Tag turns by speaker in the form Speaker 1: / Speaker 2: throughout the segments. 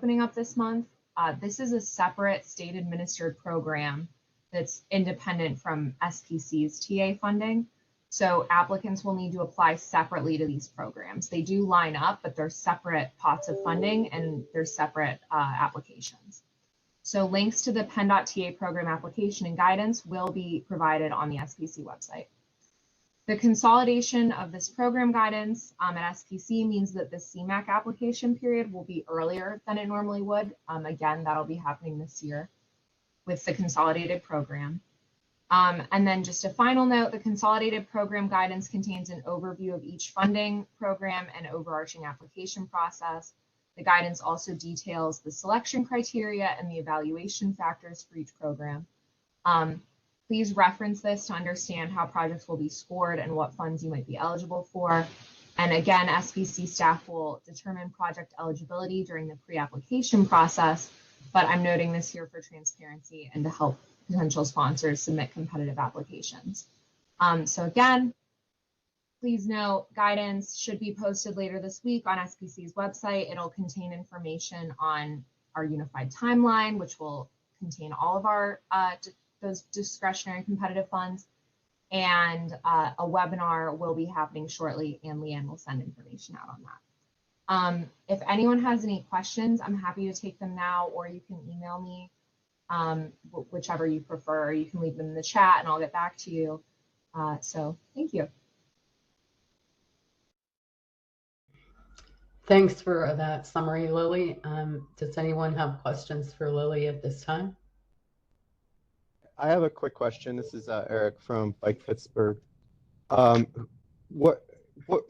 Speaker 1: opening up this month. This is a separate state administered program that's independent from SPC's TA funding. So applicants will need to apply separately to these programs. They do line up, but they're separate pots of funding and they're separate applications. So links to the PennDOT TA program application and guidance will be provided on the SPC website. The consolidation of this program guidance at SPC means that the CMAQ application period will be earlier than it normally would. Again, that'll be happening this year with the consolidated program. And then just a final note, the consolidated program guidance contains an overview of each funding program and overarching application process. The guidance also details the selection criteria and the evaluation factors for each program. Please reference this to understand how projects will be scored and what funds you might be eligible for. And again, SPC staff will determine project eligibility during the pre-application process, but I'm noting this here for transparency and to help potential sponsors submit competitive applications. So again, please note, guidance should be posted later this week on SPC's website. It'll contain information on our unified timeline, which will contain all of our those discretionary competitive funds, and a webinar will be happening shortly, and Leanne will send information out on that. If anyone has any questions, I'm happy to take them now, or you can email me, whichever you prefer. You can leave them in the chat and I'll get back to you. So thank you.
Speaker 2: Thanks for that summary, Lily. Does anyone have questions for Lily at this time?
Speaker 3: I have a quick question. This is Eric from Bike Pittsburgh. What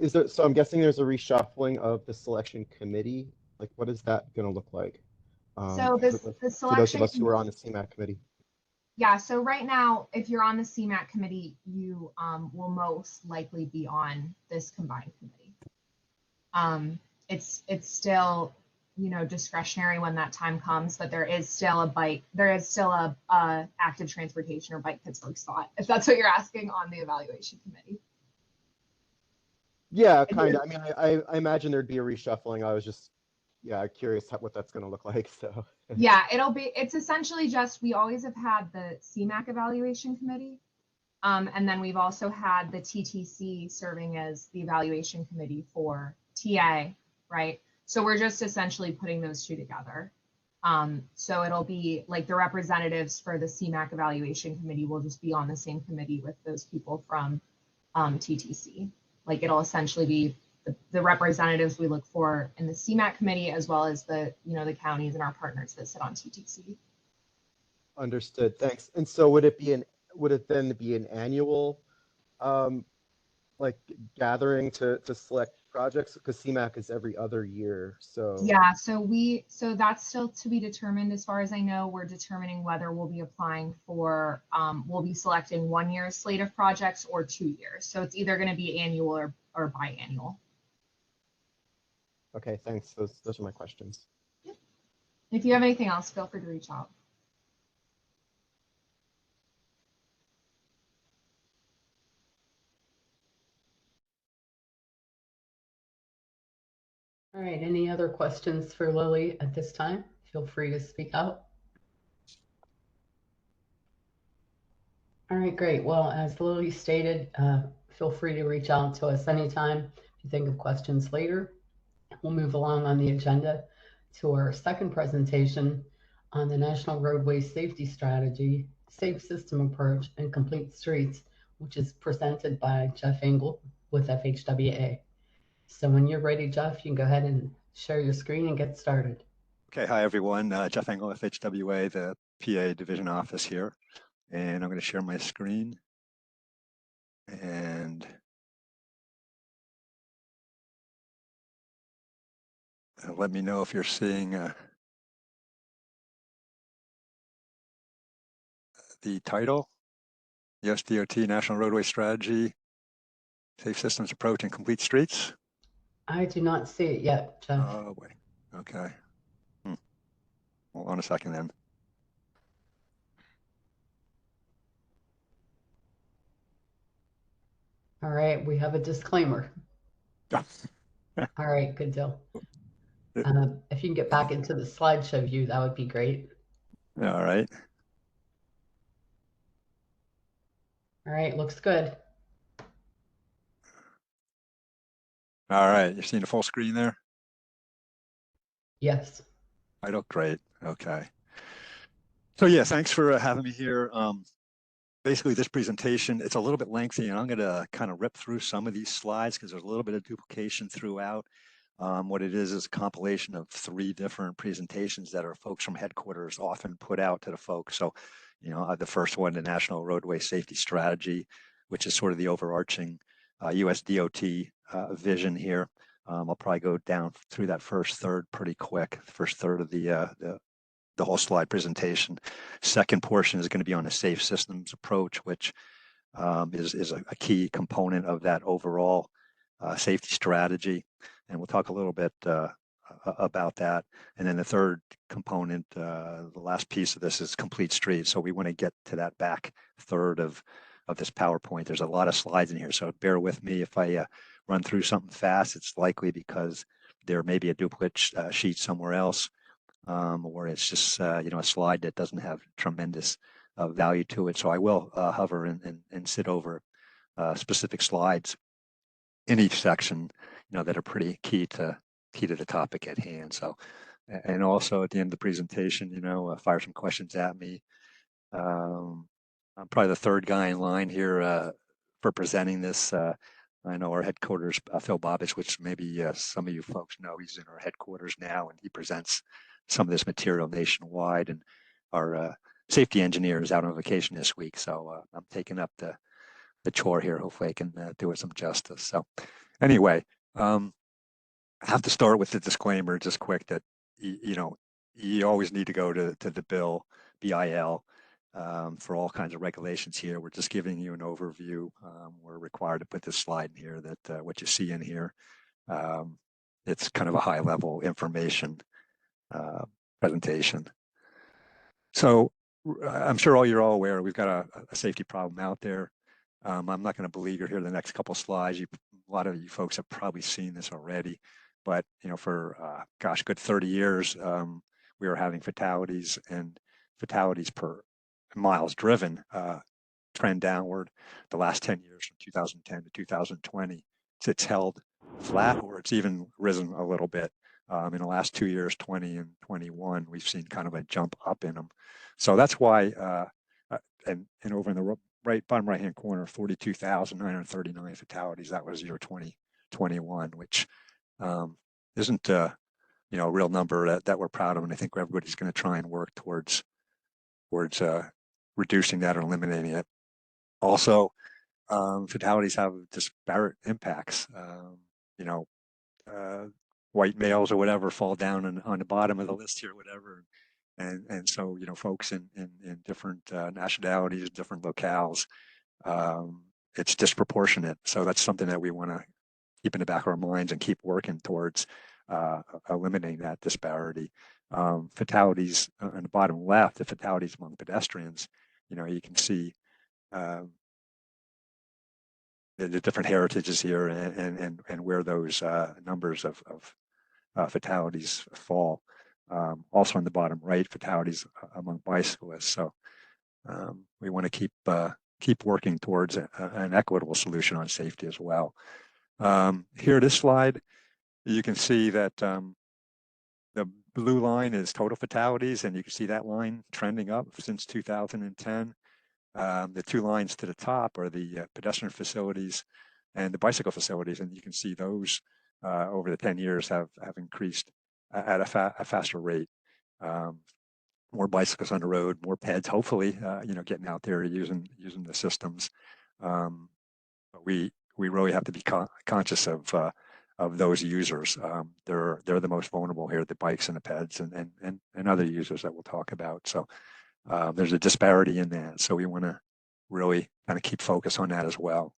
Speaker 3: is there? So I'm guessing there's a reshuffling of the selection committee. Like, what is that going to look like?
Speaker 1: So the selection,
Speaker 3: for those of us who are on the CMAQ committee.
Speaker 1: Yeah. So right now, if you're on the CMAQ committee, you will most likely be on this combined committee. It's still, you know, discretionary when that time comes, but there is still a active transportation or Bike Pittsburgh spot, if that's what you're asking, on the evaluation committee.
Speaker 3: Yeah, kind of. I mean, I imagine there'd be a reshuffling. I was just, yeah, curious what that's going to look like. So
Speaker 1: yeah, it's essentially just, we always have had the CMAQ evaluation committee. And then we've also had the TTC serving as the evaluation committee for TA, right? So we're just essentially putting those two together. So it'll be like the representatives for the CMAQ evaluation committee will just be on the same committee with those people from TTC. Like, it'll essentially be the representatives we look for in the CMAQ committee, as well as the, you know, the counties and our partners that sit on TTC.
Speaker 3: Understood. Thanks. And so would it then be an annual like gathering to select projects, because CMAQ is every other year? So
Speaker 1: yeah, so that's still to be determined. As far as I know, we're determining whether we'll be applying for we'll be selecting 1 year slate of projects or 2 years. So it's either going to be annual or biannual.
Speaker 3: Okay, thanks. Those are my questions.
Speaker 1: Yep. If you have anything else, feel free to reach out.
Speaker 2: All right, any other questions for Lily at this time? Feel free to speak out. All right, great. Well, as Lily stated, feel free to reach out to us anytime if you think of questions later. We'll move along on the agenda to our second presentation on the National Roadway Safety Strategy, Safe System Approach, and Complete Streets, which is presented by Jeff Engel with FHWA. So when you're ready, Jeff, you can go ahead and share your screen and get started.
Speaker 4: Okay, hi everyone. Jeff Engel, FHWA, the PA Division Office here. And I'm going to share my screen. And let me know if you're seeing the title, US DOT National Roadway Strategy, Safe Systems Approach and Complete Streets.
Speaker 2: I do not see it yet, Jeff.
Speaker 4: Oh, wait. Okay. Hold on a second then.
Speaker 2: All right, we have a disclaimer.
Speaker 4: Yeah.
Speaker 2: All right, good deal. If you can get back into the slideshow view, that would be great.
Speaker 4: All right.
Speaker 2: All right, looks good.
Speaker 4: All right. You're seeing the full screen there?
Speaker 2: Yes.
Speaker 4: Great. Okay. So yeah, thanks for having me here. Basically, this presentation, it's a little bit lengthy, and I'm going to kind of rip through some of these slides because there's a little bit of duplication throughout. What it is a compilation of 3 different presentations that our folks from headquarters often put out to the folks. So, the first one, the National Roadway Safety Strategy, which is sort of the overarching US DOT vision here. I'll probably go down through that first third pretty quick, first third of the whole slide presentation. Second portion is going to be on a safe systems approach, which is a key component of that overall safety strategy. And we'll talk a little bit about that. And then the third component, the last piece of this is complete streets. So we want to get to that back third of this PowerPoint. There's a lot of slides in here, so bear with me if I run through something fast. It's likely because there may be a duplicate sheet somewhere else. Or it's just a slide that doesn't have tremendous value to it. So I will hover and sit over specific slides in each section, that are pretty key to the topic at hand. So, and also at the end of the presentation, fire some questions at me. I'm probably the third guy in line here for presenting this. I know our headquarters, Phil Bobish, which maybe some of you folks know, he's in our headquarters now, and he presents some of this material nationwide. And our safety engineer is out on vacation this week, so I'm taking up the chore here. Hopefully I can do it some justice. So anyway, I have to start with the disclaimer just quick that, you always need to go to the BIL for all kinds of regulations here. We're just giving you an overview. We're required to put this slide in here that what you see in here, it's kind of a high level information presentation. So I'm sure you're all aware we've got a safety problem out there. I'm not going to beleaguer here the next couple of slides. A lot of you folks have probably seen this already, but for good 30 years, we were having fatalities, and fatalities per miles driven trend downward. The last 10 years, from 2010 to 2020, it's held flat, or it's even risen a little bit. In the last 2 years, 20 and 21, we've seen kind of a jump up in them. So that's why, and over in the bottom right hand corner, 42,939 fatalities. That was year 2021, which isn't a real number that we're proud of, and I think everybody's going to try and work towards reducing that or eliminating it. Also, fatalities have disparate impacts. White males or whatever fall down on the bottom of the list here, whatever. And so, folks in different nationalities, different locales, it's disproportionate. So that's something that we want to keep in the back of our minds and keep working towards eliminating that disparity. Fatalities on the bottom left, the fatalities among pedestrians, you can see the different heritages here and where those numbers of fatalities fall. Also on the bottom right, fatalities among bicyclists. So we want to keep working towards an equitable solution on safety as well. Here, this slide, you can see that the blue line is total fatalities, and you can see that line trending up since 2010. The 2 lines to the top are the pedestrian facilities and the bicycle facilities, and you can see those over the 10 years have increased at a faster rate. More bicycles on the road, more peds, hopefully, getting out there using the systems. But we really have to be conscious of those users. They're the most vulnerable here, the bikes and the peds and other users that we'll talk about. So there's a disparity in that. So we want to really kind of keep focus on that as well.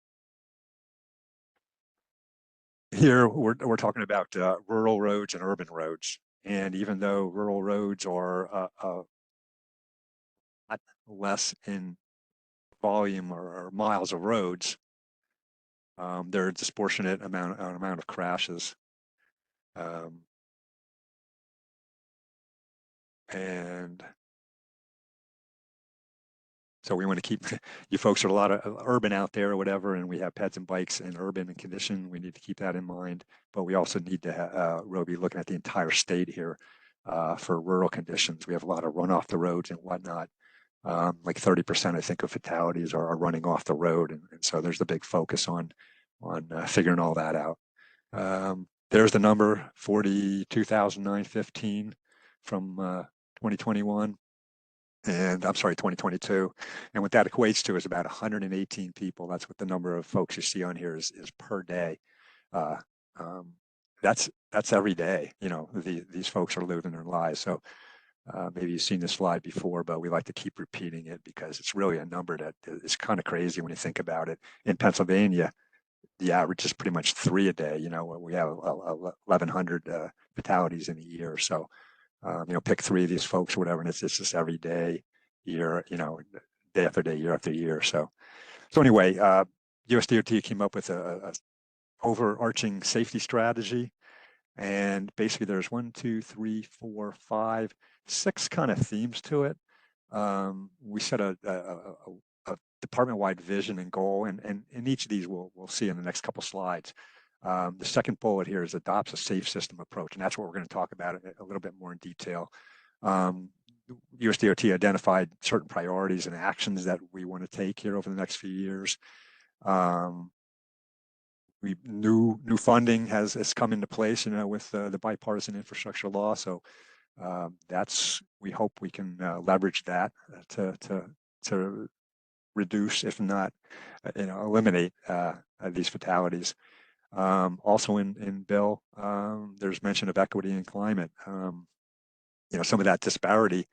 Speaker 4: Here, we're talking about rural roads and urban roads. And even though rural roads are lot less in volume or miles of roads, there are a disproportionate amount of crashes. And so we want to keep you folks are a lot of urban out there or whatever, and we have pets and bikes in urban condition. We need to keep that in mind, but we also need to really be looking at the entire state here for rural conditions. We have a lot of run off the roads and whatnot. Like 30%, I think, of fatalities are running off the road, and so there's the big focus on figuring all that out. There's the number 42,915 from 2021. And I'm sorry, 2022. And what that equates to is about 118 people. That's what the number of folks you see on here is per day. That's every day. You know, these folks are living their lives. So maybe you've seen this slide before, but we like to keep repeating it because it's really a number that is kind of crazy when you think about it. In Pennsylvania, the average is pretty much 3 a day. You know, we have 1,100 fatalities in a year. So you know, pick 3 of these folks or whatever, and it's just every day, year, you know, day after day, year after year. So anyway, USDOT came up with a overarching safety strategy, and basically there's 1, 2, 3, 4, 5, 6 kind of themes to it. We set a department-wide vision and goal, and in each of these we'll see in the next couple slides. The second bullet here is adopts a safe system approach, and that's what we're going to talk about a little bit more in detail. USDOT identified certain priorities and actions that we want to take here over the next few years. New funding has come into place, you know, with the bipartisan infrastructure law. So we hope we can leverage that to reduce, if not, you know, eliminate these fatalities. Also in bill, there's mention of equity and climate. You know, some of that disparity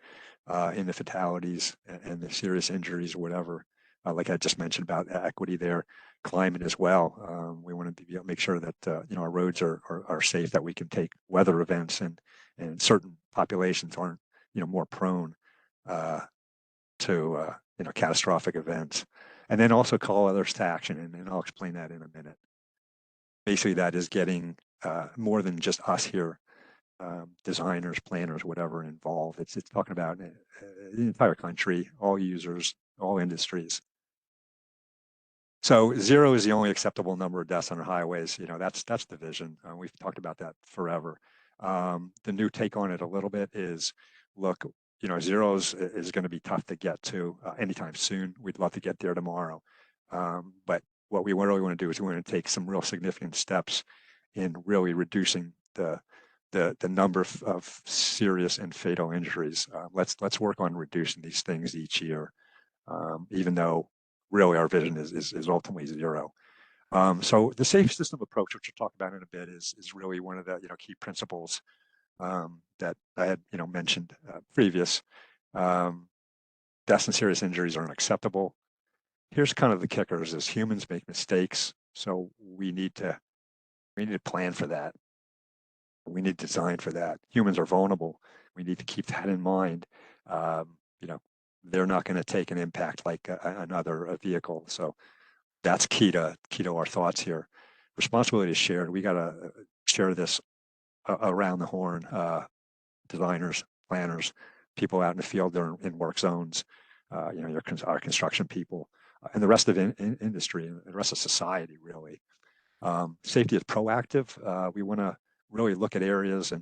Speaker 4: in the fatalities and the serious injuries or whatever, like I just mentioned about equity there, climate as well. We want to make sure that you know, our roads are safe, that we can take weather events, and certain populations aren't, you know, more prone to you know, catastrophic events. And then also call others to action, and I'll explain that in a minute. Basically, that is getting more than just us here, designers, planners, whatever, involved. It's talking about the entire country, all users, all industries. So 0 is the only acceptable number of deaths on our highways. You know, that's the vision. We've talked about that forever. The new take on it a little bit is, look, you know, 0 is going to be tough to get to anytime soon. We'd love to get there tomorrow, but what we really want to do is we want to take some real significant steps in really reducing the number of serious and fatal injuries. Let's work on reducing these things each year, even though really our vision is ultimately 0. So the safe system approach, which we'll talk about in a bit, is really one of the, you know, key principles that I had, you know, mentioned previous. Deaths and serious injuries are unacceptable. Here's kind of the kickers: is humans make mistakes, so we need to plan for that. We need to design for that. Humans are vulnerable. We need to keep that in mind. You know, they're not going to take an impact like another vehicle. So that's key to our thoughts here. Responsibility is shared. We got to share this around the horn. Designers, planners, people out in the field, they're in work zones. You know, our construction people, and the rest of industry and the rest of society, really. Safety is proactive. We want to really look at areas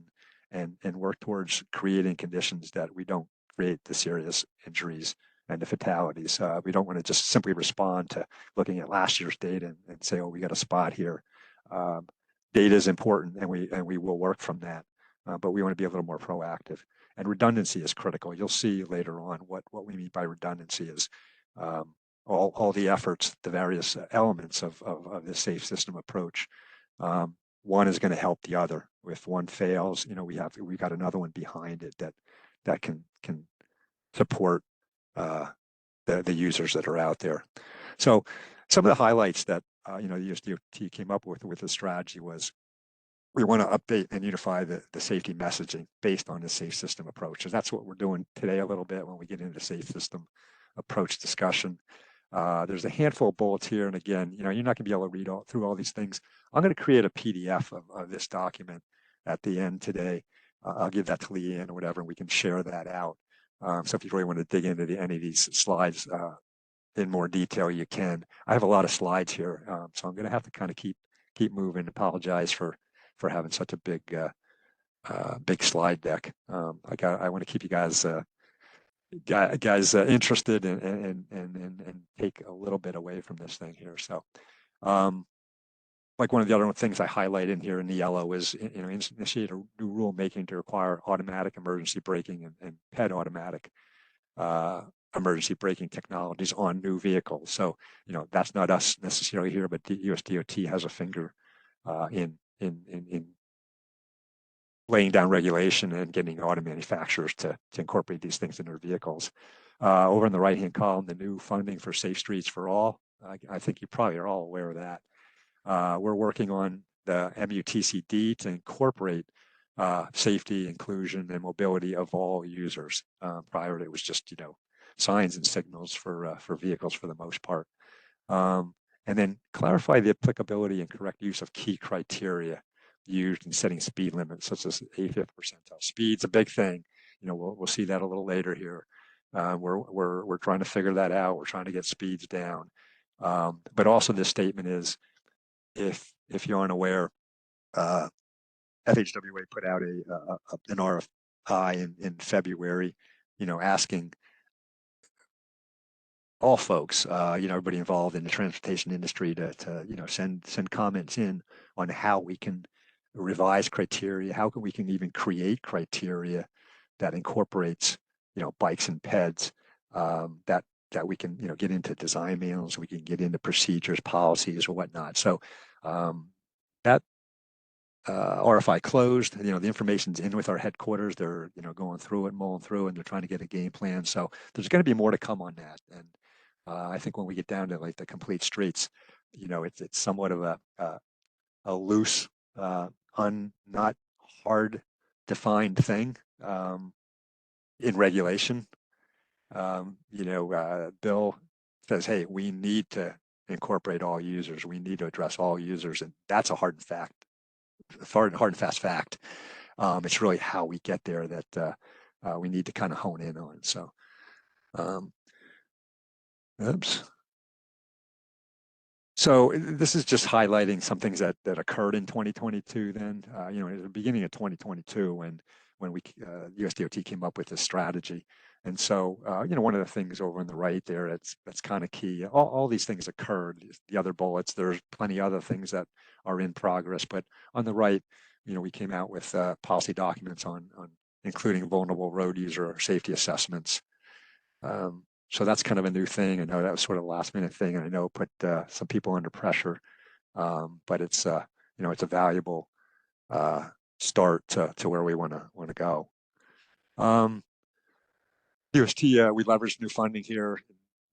Speaker 4: and work towards creating conditions that we don't create the serious injuries and the fatalities. We don't want to just simply respond to looking at last year's data and say, oh, we got a spot here. Data is important, and we will work from that, but we want to be a little more proactive. And redundancy is critical. You'll see later on what we mean by redundancy is all the efforts, the various elements of the safe system approach. One is going to help the other. If one fails, you know, we got another one behind it that can support the users that are out there. So some of the highlights that you know, the USDOT came up with the strategy was, we want to update and unify the safety messaging based on the safe system approach. And that's what we're doing today a little bit when we get into the safe system approach discussion. There's a handful of bullets here. And again, you know, you're not going to be able to read through all these things. I'm going to create a PDF of this document at the end today I'll give that to Leanne or whatever, and we can share that out. So if you really want to dig into any of these slides in more detail, you can. I have a lot of slides here, so I'm going to have to kind of keep moving. Apologize for having such a big big slide deck. I want to keep you guys interested and take a little bit away from this thing here. So, like one of the other things I highlight in here in the yellow is, initiate a new rulemaking to require automatic emergency braking and PED automatic emergency braking technologies on new vehicles. So, that's not us necessarily here, but the US DOT has a finger in laying down regulation and getting auto manufacturers to incorporate these things in their vehicles. Over in the right-hand column, the new funding for Safe Streets for All. I think you probably are all aware of that. We're working on the MUTCD to incorporate safety, inclusion, and mobility of all users. Prior, it was just, signs and signals for vehicles for the most part. And then clarify the applicability and correct use of key criteria used in setting speed limits, such as 85th percentile. Speed's a big thing. We'll see that a little later here. We're trying to figure that out. We're trying to get speeds down. But also this statement is, if you aren't aware, FHWA put out an RFI in February, asking all folks, everybody involved in the transportation industry to send comments in on how we can revise criteria, how we can even create criteria that incorporates, bikes and PEDs, that we can, get into design manuals, we can get into procedures, policies, or whatnot. So that RFI closed. The information's in with our headquarters. They're, going through it, mulling through, and they're trying to get a game plan. So there's going to be more to come on that. And I think when we get down to like the complete streets, it's somewhat of a loose, not hard defined thing in regulation. Bill says, hey, we need to incorporate all users. We need to address all users, and that's a hard and fast fact. It's really how we get there that we need to kind of hone in on. So, oops. So this is just highlighting some things that occurred in 2022. Then, at the beginning of 2022, when US DOT came up with this strategy. And so, one of the things over on the right there, that's kind of key. All these things occurred. The other bullets, there's plenty of other things that are in progress. But on the right, we came out with policy documents on including vulnerable road user safety assessments. So that's kind of a new thing. I know that was sort of a last minute thing, and I know it put some people under pressure. But it's it's a valuable start to where we want to go. UST, we leveraged new funding here,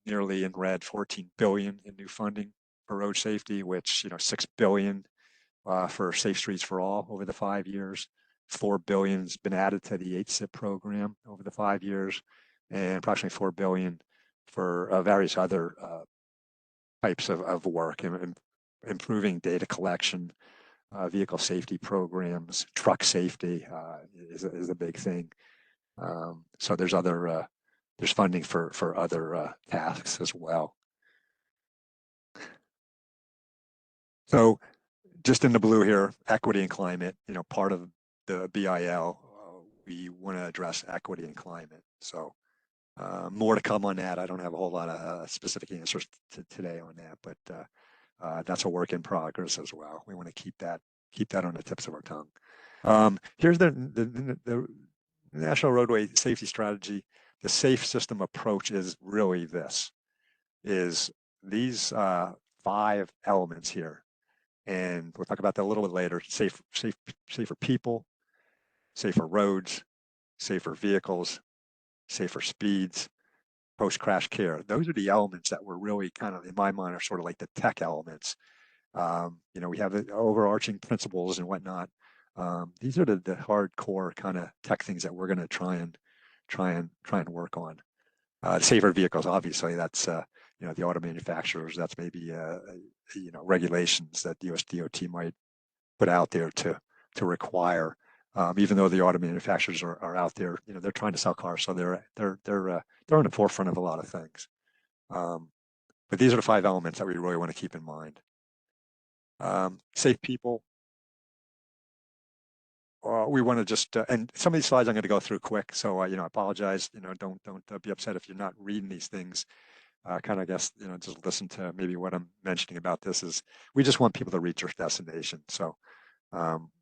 Speaker 4: nearly in red, 14 billion in new funding for road safety, which, 6 billion for Safe Streets for All over the 5 years. 4 billion has been added to the 8SIP program over the 5 years, and approximately 4 billion for various other types of work, improving data collection, vehicle safety programs, truck safety is a big thing. So there's funding for other tasks as well. So just in the blue here, equity and climate, part of the BIL, we want to address equity and climate. So more to come on that. I don't have a whole lot of specific answers today on that, but that's a work in progress as well. We want to keep that on the tips of our tongue. Here's the National Roadway Safety Strategy. The safe system approach is really these 5 elements here. And we'll talk about that a little bit later. Safer people, safer roads, safer vehicles, safer speeds, post-crash care. Those are the elements that were really kind of, in my mind, are sort of like the tech elements. We have the overarching principles and whatnot. These are the hardcore kind of tech things that we're going to try and work on. Safer vehicles, obviously, that's the auto manufacturers. That's maybe regulations that US DOT might put out there to require Even though the auto manufacturers are out there, you know, they're trying to sell cars, so they're on the forefront of a lot of things. But these are the 5 elements that we really want to keep in mind. Safe people. We want to just, and some of these slides I'm going to go through quick, so you know, I apologize. You know, don't be upset if you're not reading these things. Kind of, I guess, you know, just listen to maybe what I'm mentioning about this is we just want people to reach their destination. So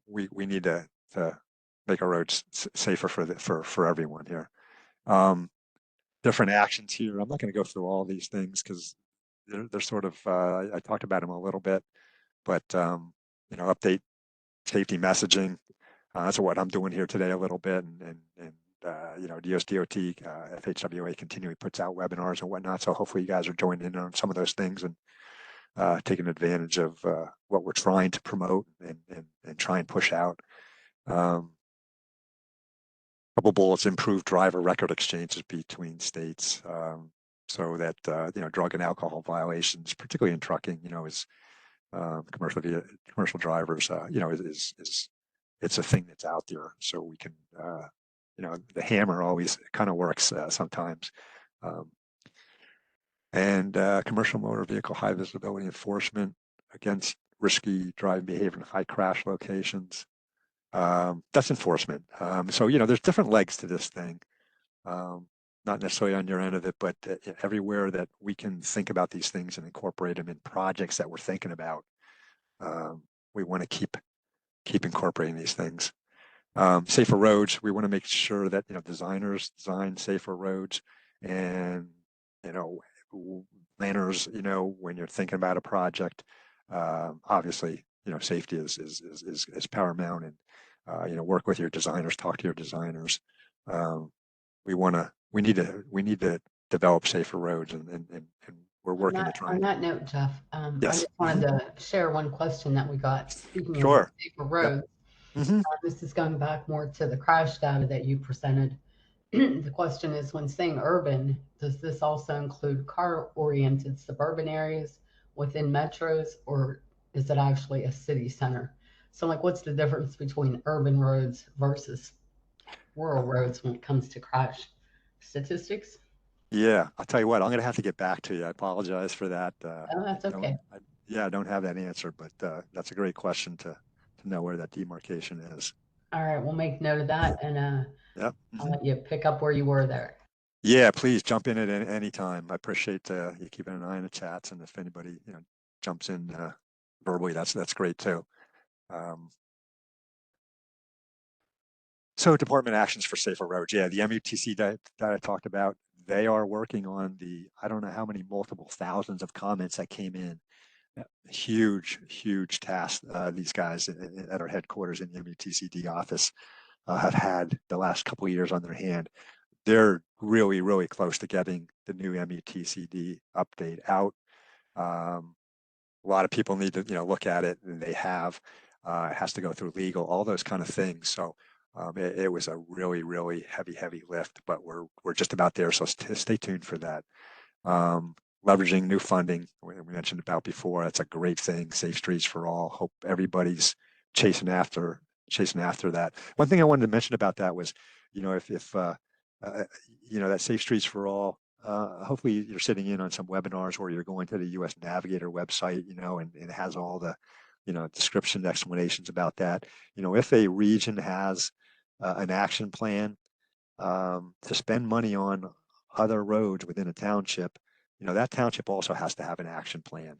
Speaker 4: we need to make our roads safer for everyone here. Different actions here. I'm not going to go through all these things because they're sort of, I talked about them a little bit, but you know, update safety messaging. That's what I'm doing here today a little bit, and you know, DOT, FHWA continually puts out webinars and whatnot. So hopefully you guys are joining in on some of those things and taking advantage of what we're trying to promote and try and push out. Couple bullets: improve driver record exchanges between states, so that you know, drug and alcohol violations, particularly in trucking, you know, is commercial drivers, you know, it's a thing that's out there, so we can, you know, the hammer always kind of works sometimes. And commercial motor vehicle high visibility enforcement against risky driving behavior in high crash locations. That's enforcement. So, you know, there's different legs to this thing. Not necessarily on your end of it, but everywhere that we can think about these things and incorporate them in projects that we're thinking about, we want to keep incorporating these things. Safer roads. We want to make sure that, you know, designers design safer roads, and, you know, planners, you know, when you're thinking about a project, obviously, you know, safety is paramount, and you know, work with your designers, talk to your designers. We need to develop safer roads, and we're working to try.
Speaker 2: On that note, Jeff,
Speaker 4: Yes.
Speaker 2: I just wanted to share one question that we got. Speaking
Speaker 4: Sure.
Speaker 2: of safer roads,
Speaker 4: Yep.
Speaker 2: this is going back more to the crash data that you presented. The question is, when saying urban, does this also include car-oriented suburban areas within metros, or is it actually a city center? So, like, what's the difference between urban roads versus rural roads when it comes to crash statistics?
Speaker 4: Yeah, I'll tell you what, I'm going to have to get back to you. I apologize for that.
Speaker 2: Oh, that's okay.
Speaker 4: I don't have that answer, but that's a great question to know where that demarcation is.
Speaker 2: All right, we'll make note of that, and
Speaker 4: Yep.
Speaker 2: I'll let you pick up where you were there.
Speaker 4: Yeah, please jump in at any time. I appreciate you keeping an eye on the chats, and if anybody, you know, jumps in verbally, that's great too. So department actions for safer roads. Yeah, the MUTC that I talked about, they are working on I don't know how many multiple thousands of comments that came in. Huge task. These guys at our headquarters in the MUTCD office have had the last couple of years on their hand. They're really close to getting the new MUTCD update out. A lot of people need to, you know, look at it, and they have. It has to go through legal, all those kind of things. So it was a really heavy lift, but we're just about there. So stay tuned for that. Leveraging new funding, we mentioned about before. That's a great thing. Safe Streets for All. Hope everybody's chasing after that. One thing I wanted to mention about that was, you know, if you know, that Safe Streets for All, hopefully you're sitting in on some webinars where you're going to the US Navigator website, you know, and it has all the, you know, description explanations about that. You know, if a region has an action plan to spend money on other roads within a township, you know, that township also has to have an action plan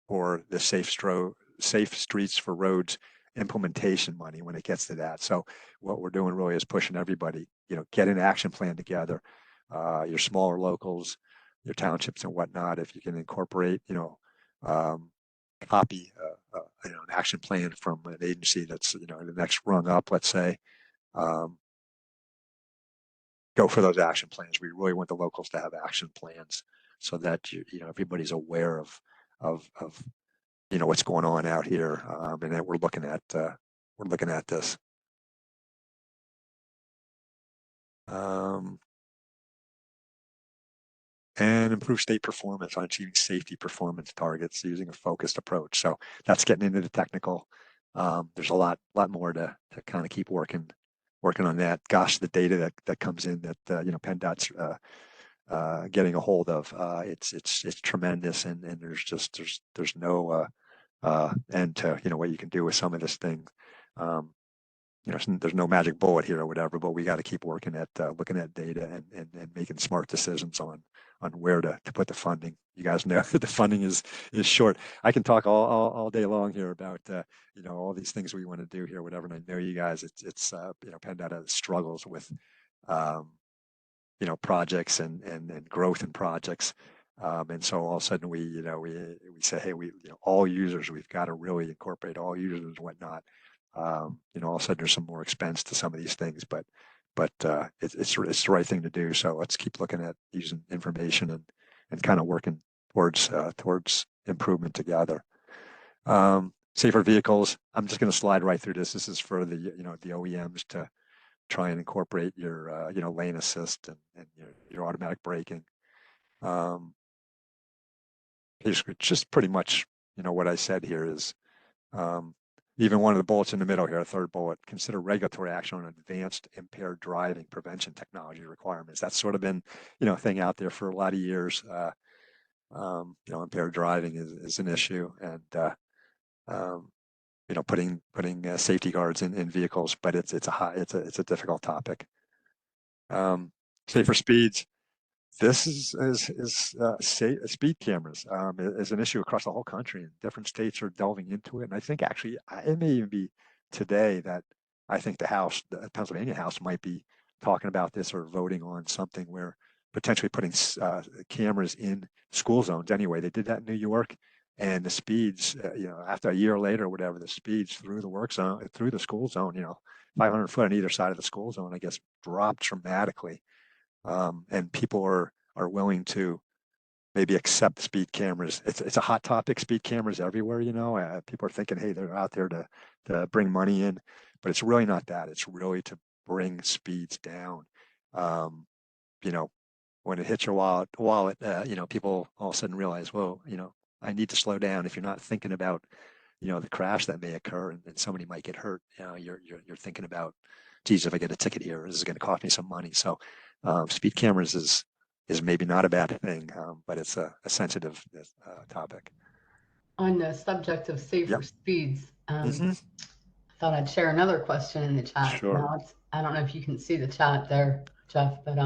Speaker 4: for the Safe Streets for Roads implementation money when it gets to that. So what we're doing really is pushing everybody, you know, get an action plan together. Your smaller locals, your townships and whatnot, if you can incorporate, you know, copy you know, an action plan from an agency that's, you know, the next rung up, let's say, go for those action plans. We really want the locals to have action plans so that you know, everybody's aware of you know, what's going on out here, and that we're looking at this. And improve state performance on achieving safety performance targets using a focused approach. So that's getting into the technical. there's a lot more to kind of keep working on that. Gosh, the data that comes in that you know, PennDOT's getting a hold of, it's tremendous, and there's no end to, you know, what you can do with some of this thing. You know, there's no magic bullet here or whatever, but we got to keep working at looking at data and making smart decisions on where to put the funding. You guys know that the funding is short. I can talk all day long here about you know, all these things we want to do here, whatever. And I know you guys, it's you know, PennDOT struggles with you know, projects and growth in projects. And so all of a sudden we, you know, we say, hey, we, you know, all users, we've got to really incorporate all users and whatnot. You know, all of a sudden there's some more expense to some of these things, but it's the right thing to do. So let's keep looking at using information and kind of working towards improvement together. Safer vehicles. I'm just going to slide right through this. This is for the, you know, the OEMs to try and incorporate your you know, lane assist and your automatic braking. Just pretty much, you know, what I said here is even one of the bullets in the middle here, a third bullet, consider regulatory action on advanced impaired driving prevention technology requirements. That's sort of been, you know, a thing out there for a lot of years. You know, impaired driving is an issue, and you know, putting safety guards in vehicles, but it's a difficult topic. Safer speeds. This is speed cameras is an issue across the whole country, and different states are delving into it. And I think actually it may even be today that I think the Pennsylvania House might be talking about this or voting on something where potentially putting cameras in school zones. Anyway, they did that in New York, and the speeds, you know, after a year later or whatever, the speeds through the work zone, through the school zone, you know, 500 foot on either side of the school zone, I guess, dropped dramatically. And people are willing to maybe accept speed cameras. It's a hot topic, speed cameras everywhere, you know. People are thinking, hey, they're out there to bring money in, but it's really not that. It's really to bring speeds down. You know, when it hits your wallet, you know, people all of a sudden realize, well, you know, I need to slow down. If you're not thinking about, you know, the crash that may occur and somebody might get hurt, you know, you're thinking about, geez, if I get a ticket here, this is going to cost me some money. So speed cameras is maybe not a bad thing, but it's a sensitive topic.
Speaker 2: On the subject of safer speeds, I thought I'd share another question in the chat.
Speaker 4: Sure.
Speaker 2: Now I don't know if you can see the chat there, Jeff, but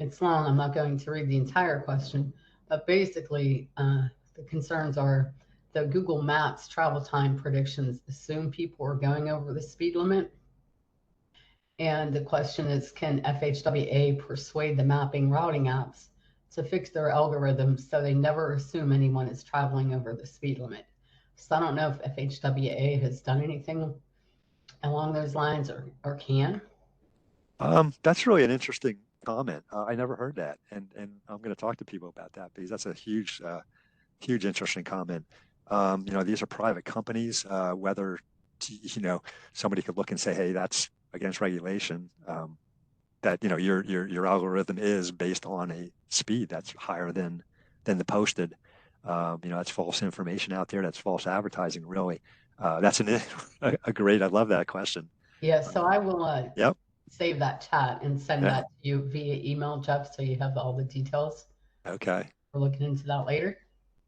Speaker 2: it's long. I'm not going to read the entire question, but basically the concerns are the Google Maps travel time predictions assume people are going over the speed limit. And the question is, can FHWA persuade the mapping routing apps to fix their algorithms so they never assume anyone is traveling over the speed limit? So I don't know if FHWA has done anything along those lines or can.
Speaker 4: That's really an interesting comment. I never heard that, and I'm going to talk to people about that because that's a huge interesting comment. You know, these are private companies. Whether you know, somebody could look and say, hey, that's against regulation. That, you know, your algorithm is based on a speed that's higher than the posted. You know, that's false information out there. That's false advertising. Really, that's a great. I love that question.
Speaker 2: Yeah. So I will.
Speaker 4: Yep.
Speaker 2: Save that chat and send that to you via email, Jeff, so you have all the details.
Speaker 4: Okay.
Speaker 2: We're looking into that later.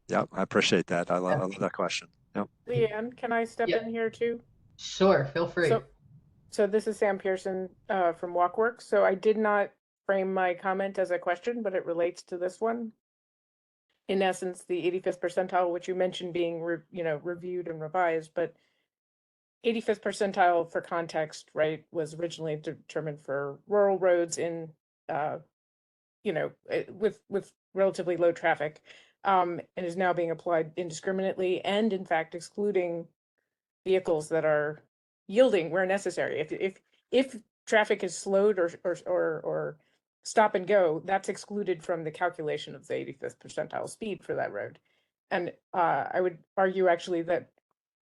Speaker 4: Yep, I appreciate that. I love that question. Yep.
Speaker 5: Leanne, can I step in here too?
Speaker 2: Sure, feel free.
Speaker 5: So this is Sam Pearson from Walkworks. So I did not frame my comment as a question, but it relates to this one. In essence, the 85th percentile, which you mentioned being reviewed and revised, but 85th percentile, for context, right, was originally determined for rural roads in, with relatively low traffic, and is now being applied indiscriminately and, in fact, excluding vehicles that are yielding where necessary. If traffic is slowed or stop and go, that's excluded from the calculation of the 85th percentile speed for that road. And I would argue actually that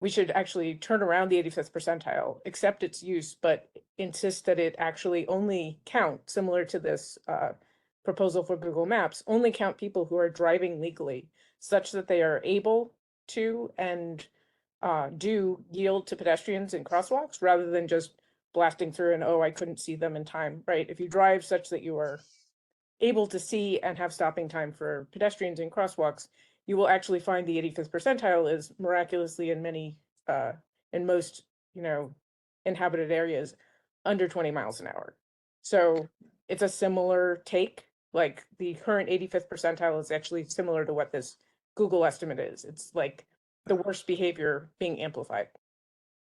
Speaker 5: we should actually turn around the 85th percentile, accept its use, but insist that it actually only count, similar to this proposal for Google Maps, only count people who are driving legally, such that they are able to and do yield to pedestrians and crosswalks rather than just blasting through and, oh, I couldn't see them in time, right? If you drive such that you are able to see and have stopping time for pedestrians and crosswalks, you will actually find the 85th percentile is miraculously in most, inhabited areas under 20 miles an hour. So it's a similar take. Like the current 85th percentile is actually similar to what this Google estimate is. It's like the worst behavior being amplified.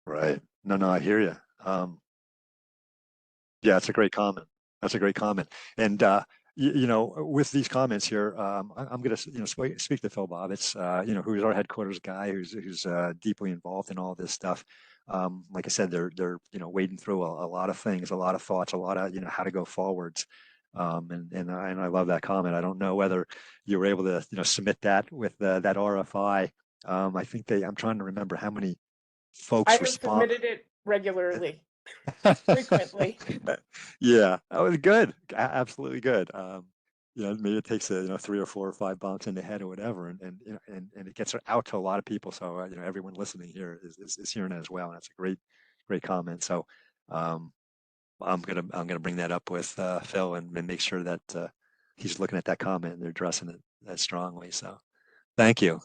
Speaker 4: Right. No, I hear you. Yeah, it's a great comment. That's a great comment. And with these comments here, I'm going to speak to Phil Bobbitt, who's our headquarters guy, who's deeply involved in all this stuff. Like I said, they're wading through a lot of things, a lot of thoughts, a lot of how to go forwards. And I love that comment. I don't know whether you were able to submit that with that RFI. I think I'm trying to remember how many folks
Speaker 5: I have submitted it regularly. Frequently.
Speaker 4: Yeah, that was good. Absolutely good. Maybe it takes 3 or 4 or 5 bumps in the head or whatever, and it gets out to a lot of people. So everyone listening here is hearing it as well. And that's a great comment. So I'm gonna bring that up with Phil and make sure that he's looking at that comment and they're addressing it that strongly. So thank you.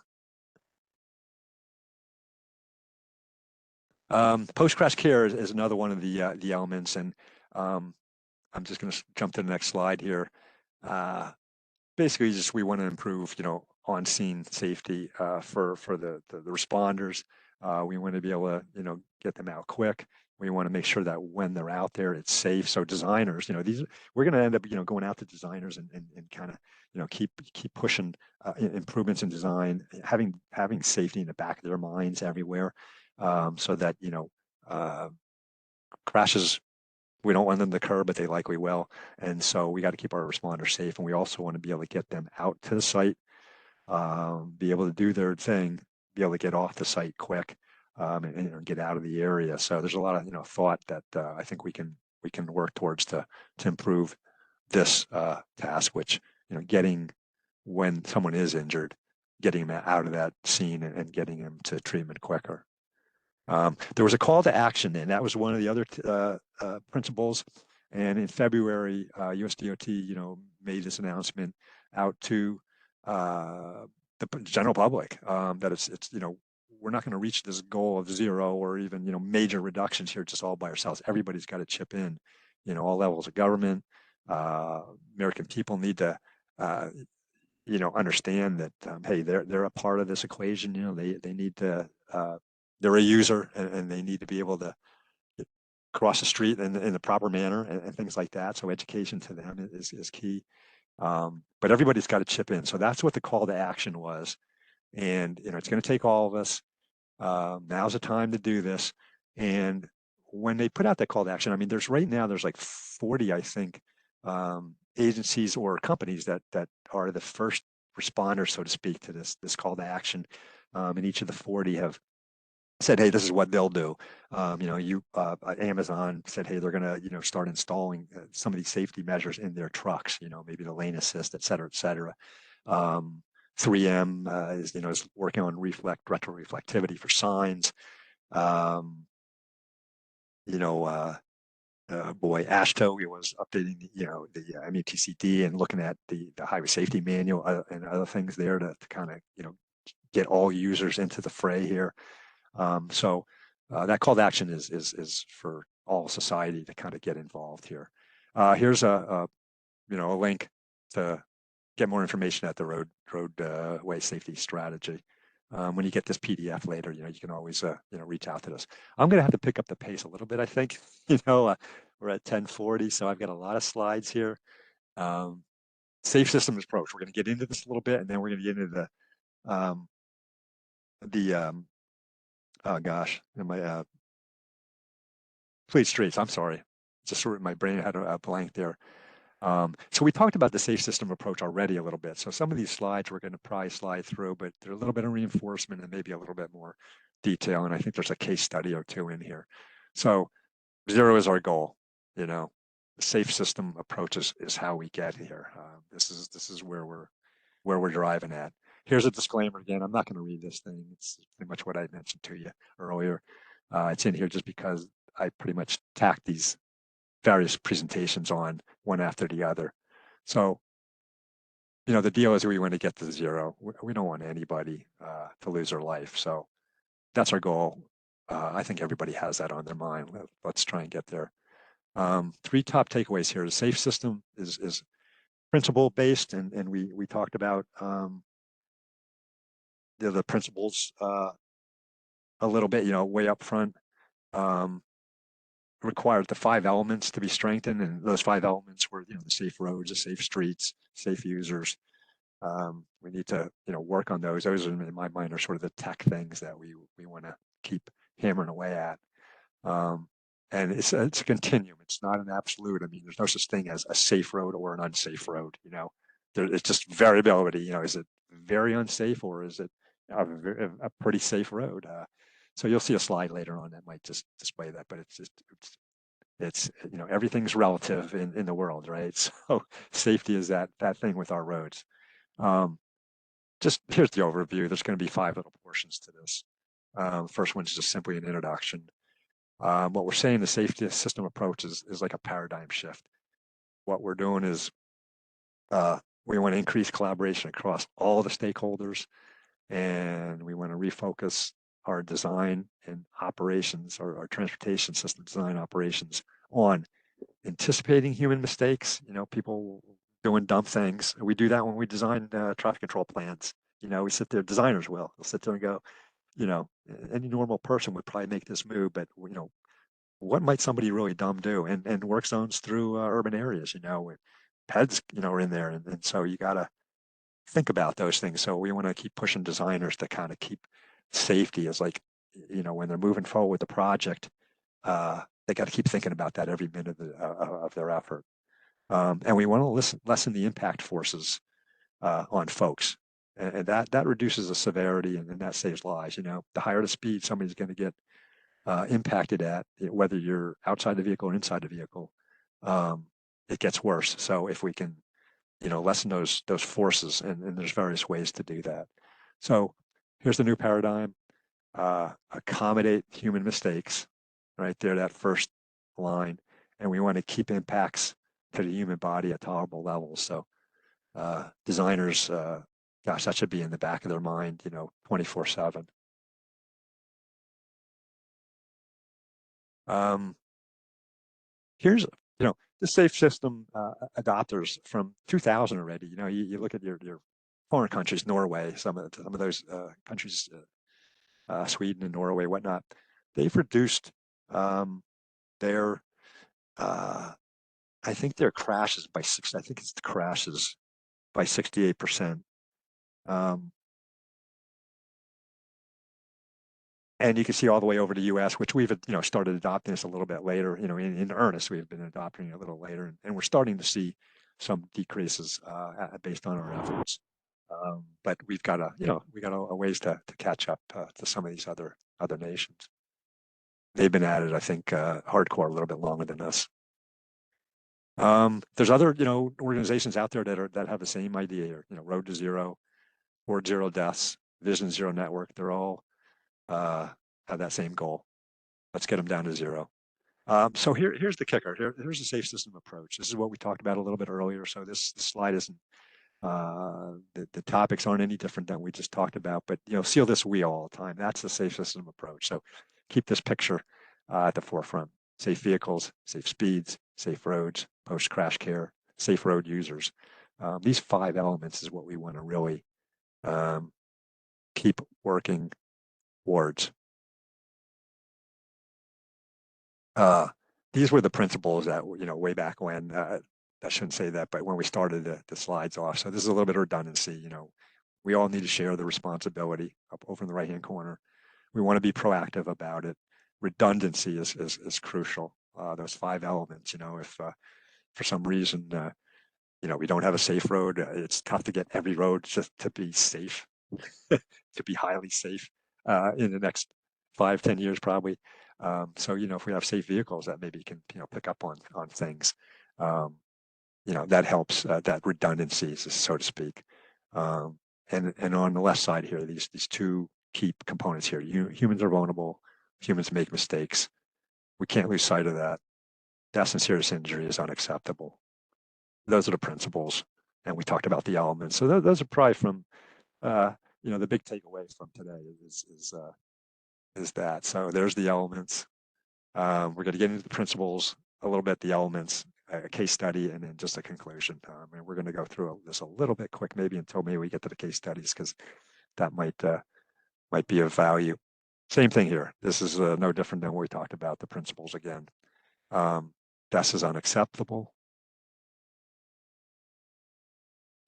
Speaker 4: Post-crash care is another one of the elements, and I'm just going to jump to the next slide here. Basically, we want to improve, on-scene safety for the responders. We want to be able to, get them out quick. We want to make sure that when they're out there, it's safe. So designers, we're going to end up, going out to designers and kind of, keep pushing improvements in design, having safety in the back of their minds everywhere. So that, crashes, we don't want them to occur, but they likely will. And so we got to keep our responders safe. And we also want to be able to get them out to the site, be able to do their thing, be able to get off the site quick, and get out of the area. So there's a lot of, thought that I think we can work towards to improve this task, which, getting when someone is injured, getting them out of that scene and getting them to treatment quicker. There was a call to action, and that was one of the other principles. And in February, USDOT, made this announcement out to the general public that it's we're not going to reach this goal of 0 or even major reductions here just all by ourselves. Everybody's got to chip in, all levels of government. American people need to understand that hey, they're a part of this equation. They need to. They're a user and they need to be able to cross the street in the proper manner and things like that. So education to them is key. But everybody's got to chip in. So that's what the call to action was. And, it's going to take all of us. Now's the time to do this. And when they put out that call to action, I mean, there's like 40, I think, agencies or companies that are the first responders, so to speak, to this call to action. And each of the 40 have said, hey, this is what they'll do. Amazon said, hey, they're going to, start installing some of these safety measures in their trucks, maybe the lane assist, et cetera, et cetera. 3M is working on retroreflectivity for signs. AASHTO was updating the MUTCD and looking at the highway safety manual and other things there to kind of get all users into the fray here. So that call to action is for all society to kind of get involved here. Here's a link to get more information at the roadway safety strategy. When you get this PDF later, you can always reach out to us. I'm going to have to pick up the pace a little bit, I think. We're at 10:40, so I've got a lot of slides here. Safe systems approach. We're going to get into this a little bit, and then we're going to get into my fleet streets. I'm sorry, just sort of my brain had a blank there. So we talked about the safe system approach already a little bit. So some of these slides we're going to probably slide through, but they're a little bit of reinforcement and maybe a little bit more detail. And I think there's a case study or two in here. So 0 is our goal. The safe system approach is how we get here. This is where we're driving at. here's a disclaimer again. I'm not going to read this thing. It's pretty much what I mentioned to you earlier. It's in here just because I pretty much tacked these various presentations on one after the other. So, you know, the deal is we want to get to zero. We don't want anybody to lose their life. So that's our goal. I think everybody has that on their mind. Let's try and get there. 3 top takeaways here. The SAFE system is principle based, and we talked about the principles a little bit, you know, way up front. Required the 5 elements to be strengthened, and those 5 elements were, you know, the safe roads, the safe streets, safe users. We need to, you know, work on those. Those, in my mind, are sort of the tech things that we want to keep hammering away at. And it's a continuum. It's not an absolute. I mean, there's no such thing as a safe road or an unsafe road. You know, it's just variability. You know, is it very unsafe or is it a pretty safe road? So you'll see a slide later on that might just display that. But it's you know, everything's relative in the world, right? So safety is that thing with our roads. Just here's the overview. There's going to be 5 little portions to this. First one is just simply an introduction. What we're saying, the safety system approach is like a paradigm shift. What we're doing is we want to increase collaboration across all the stakeholders, and we want to refocus our design and operations, or our transportation system design operations, on anticipating human mistakes. You know, people doing dumb things. We do that when we design traffic control plans. You know, we sit there, designers will. They'll sit there and go, you know, any normal person would probably make this move, but, you know, what might somebody really dumb do? And work zones through urban areas, you know, PEDs, you know, are in there. And so you got to think about those things. So we want to keep pushing designers to kind of keep safety as, like, you know, when they're moving forward with the project, they got to keep thinking about that every minute of their effort. And we want to lessen the impact forces on folks. And that reduces the severity, and that saves lives. You know, the higher the speed somebody's going to get impacted at, whether you're outside the vehicle or inside the vehicle, it gets worse. So if we can, you know, lessen those forces, and there's various ways to do that. So here's the new paradigm: accommodate human mistakes, right there, that first line, and we want to keep impacts to the human body at tolerable levels. So designers, gosh, that should be in the back of their mind, you know, 24/7. Here's, you know, the safe system adopters from 2000 already. You know, you look at your foreign countries, Norway, some of those countries, Sweden and Norway, whatnot. They've reduced their I think their crashes by 68%. And you can see all the way over to the U.S., which we've, you know, started adopting this a little bit later. You know, in earnest, we've been adopting it a little later, and we're starting to see some decreases based on our efforts. But we've got a ways to catch up to some of these other nations. They've been at it, I think, hardcore a little bit longer than us. There's other, you know, organizations out there that have the same idea. You know, Road to Zero, or Zero Deaths, Vision Zero Network. They're all have that same goal. Let's get them down to zero. So here's the kicker. Here's the safe system approach. This is what we talked about a little bit earlier. So this slide isn't, the topics aren't any different than we just talked about, but, you know, seal this wheel all the time. That's the safe system approach. So keep this picture at the forefront: safe vehicles, safe speeds, safe roads, post-crash care, safe road users. These 5 elements is what we want to really keep working towards. These were the principles that, you know, way back when, I shouldn't say that, but when we started the slides off. So this is a little bit of redundancy. You know, we all need to share the responsibility up over in the right-hand corner. We want to be proactive about it. Redundancy is crucial. Those 5 elements, you know, if for some reason, you know, we don't have a safe road, it's tough to get every road just to be safe, to be highly safe in the next 5-10 years, probably. So, you know, if we have safe vehicles that maybe can, you know, pick up on things, you know, that helps, that redundancy, so to speak. and on the left side here, these two key components here. Humans are vulnerable. Humans make mistakes. We can't lose sight of that. Death and serious injury is unacceptable. Those are the principles, and we talked about the elements. So those are probably from the big takeaway from today is that. So there's the elements. We're going to get into the principles a little bit, the elements, a case study, and then just a conclusion. And we're going to go through this a little bit quick, maybe until maybe we get to the case studies, because that might be of value. Same thing here. This is no different than what we talked about, the principles again. Death is unacceptable.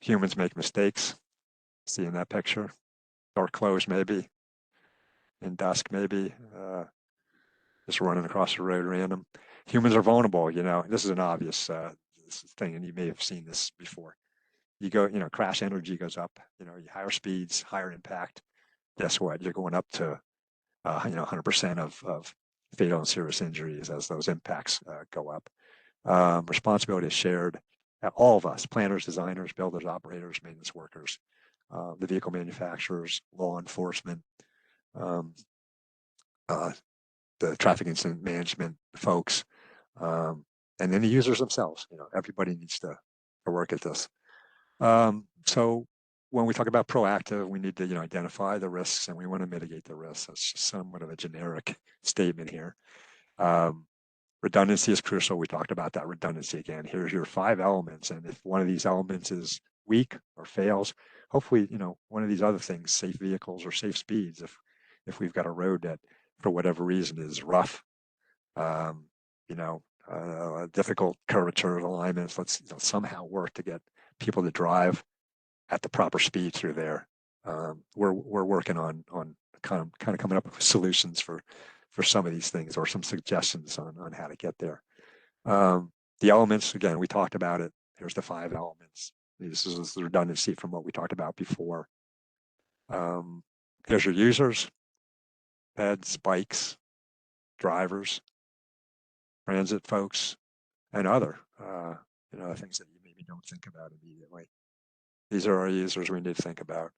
Speaker 4: Humans make mistakes. See in that picture? Door closed maybe. In dusk maybe. Just running across the road random. Humans are vulnerable, this is an obvious thing, and you may have seen this before. You go, crash energy goes up, higher speeds, higher impact. Guess what? You're going up to, 100% of fatal and serious injuries as those impacts go up. Responsibility is shared. All of us, planners, designers, builders, operators, maintenance workers, the vehicle manufacturers, law enforcement, the traffic incident management folks, and then the users themselves. Everybody needs to work at this. So when we talk about proactive, we need to identify the risks, and we want to mitigate the risks. That's just somewhat of a generic statement here. Redundancy is crucial. We talked about that redundancy again. Here's your 5 elements, and if one of these elements is weak or fails, hopefully one of these other things, safe vehicles or safe speeds, if we've got a road that for whatever reason is rough, difficult curvature alignments, let's somehow work to get people to drive at the proper speed through there. We're working on kind of coming up with solutions for some of these things, or some suggestions on how to get there. The elements, again, we talked about it. Here's the 5 elements. This is the redundancy from what we talked about before. Here's your users, peds, bikes, drivers, transit folks, and other things that you maybe don't think about immediately. These are our users we need to think about.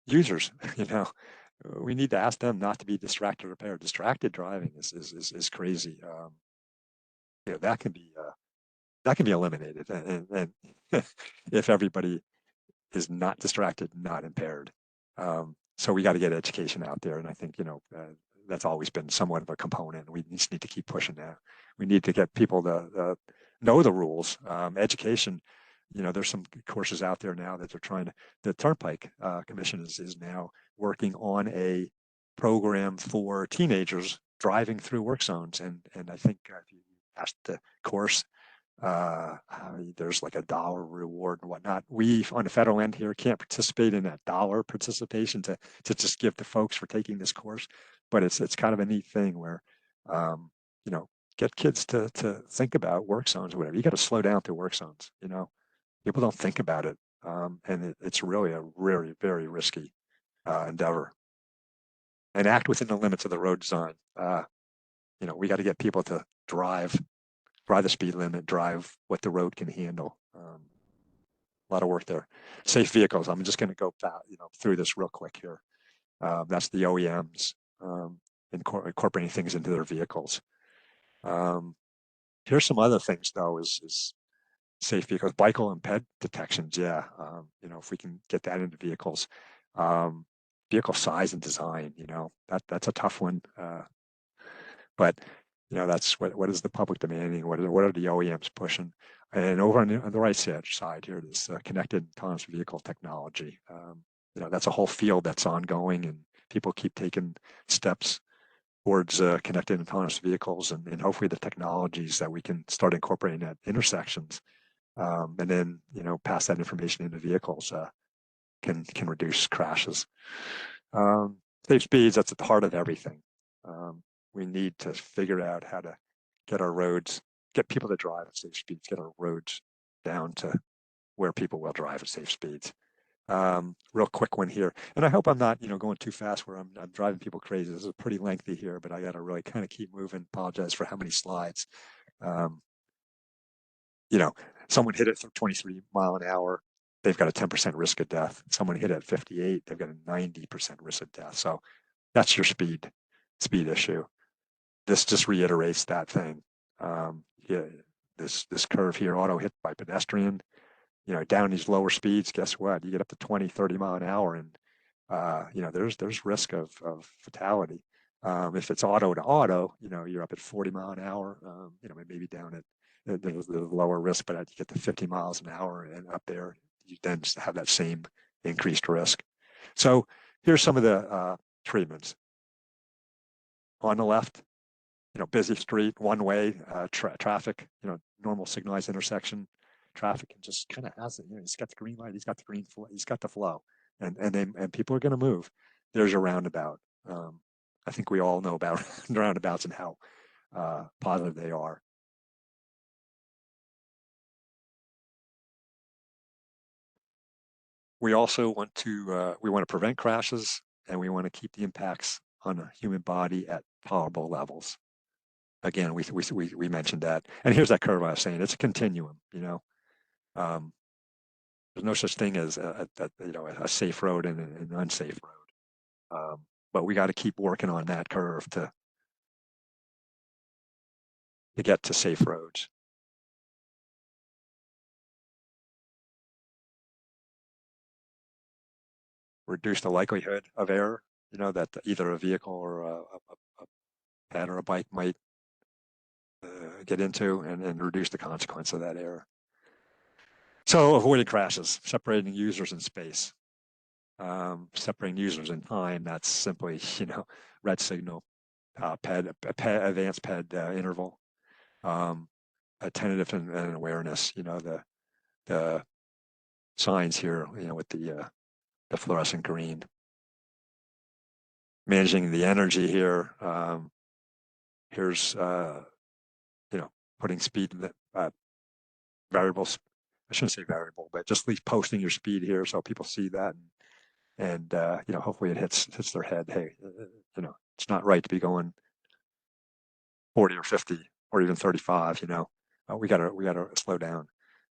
Speaker 4: Users, we need to ask them not to be distracted or impaired. Distracted driving is crazy. That can be eliminated, and if everybody is not distracted, not impaired. So we got to get education out there, and I think that's always been somewhat of a component. We just need to keep pushing that. We need to get people to know the rules. Education. There's some courses out there now that they're trying to. The Turnpike Commission is now working on a program for teenagers driving through work zones, and I think if you pass the course, there's like $1 reward and whatnot. We on the federal end here can't participate in that dollar participation to just give to folks for taking this course, but it's kind of a neat thing where get kids to think about work zones or whatever. You got to slow down through work zones. People don't think about it, and it's really a very, very risky endeavor. And act within the limits of the road design. We got to get people to drive the speed limit, drive what the road can handle. A lot of work there. Safe vehicles. I'm just going to go through this real quick here. That's the OEMs incorporating things into their vehicles. Here's some other things though. Is safe vehicles, bicycle and ped detections. Yeah, if we can get that into vehicles. Vehicle size and design. That's a tough one. But that's what is the public demanding? What are the OEMs pushing? And over on the right side here, this connected autonomous vehicle technology. That's a whole field that's ongoing, and people keep taking steps towards connected autonomous vehicles, and hopefully the technologies that we can start incorporating at intersections, and then pass that information into vehicles can reduce crashes. Safe speeds. That's at the heart of everything. We need to figure out how to get our roads, get people to drive at safe speeds, get our roads down to where people will drive at safe speeds. Real quick one here, and I hope I'm not going too fast where I'm driving people crazy. This is pretty lengthy here, but I got to really kind of keep moving. Apologize for how many slides. Someone hit it for 23 mile an hour. they've got a 10% risk of death. Someone hit at 58, they've got a 90% risk of death. So that's your speed issue. This just reiterates that thing. Yeah, this curve here, auto hit by pedestrian, down these lower speeds, guess what? You get up to 20, 30 mile an hour, and there's risk of fatality. If it's auto to auto, you're up at 40 mile an hour, maybe down at there's lower risk, but you get to 50 miles an hour and up there, you then have that same increased risk. So here's some of the treatments. On the left, busy street, one way, traffic, normal signalized intersection, traffic, and just kind of has it. He's got the green light, he's got the green flow, he's got the flow, and people are going to move. There's a roundabout. I think we all know about roundabouts and how positive they are. We also want to prevent crashes, and we want to keep the impacts on the human body at tolerable levels. Again, we mentioned that, and here's that curve I was saying. It's a continuum. There's no such thing as a safe road and an unsafe road, but we got to keep working on that curve to get to safe roads. Reduce the likelihood of error, that either a vehicle or a ped or a bike might get into, and reduce the consequence of that error. So avoiding crashes, separating users in space, separating users in time. That's simply, red signal, advanced ped interval, attentive and awareness. The signs here, with the fluorescent green. Managing the energy here. Here's putting speed in the variables. I shouldn't say variable, but just at least posting your speed here so people see that, and hopefully it hits their head. Hey, it's not right to be going 40 or 50 or even 35. We gotta slow down.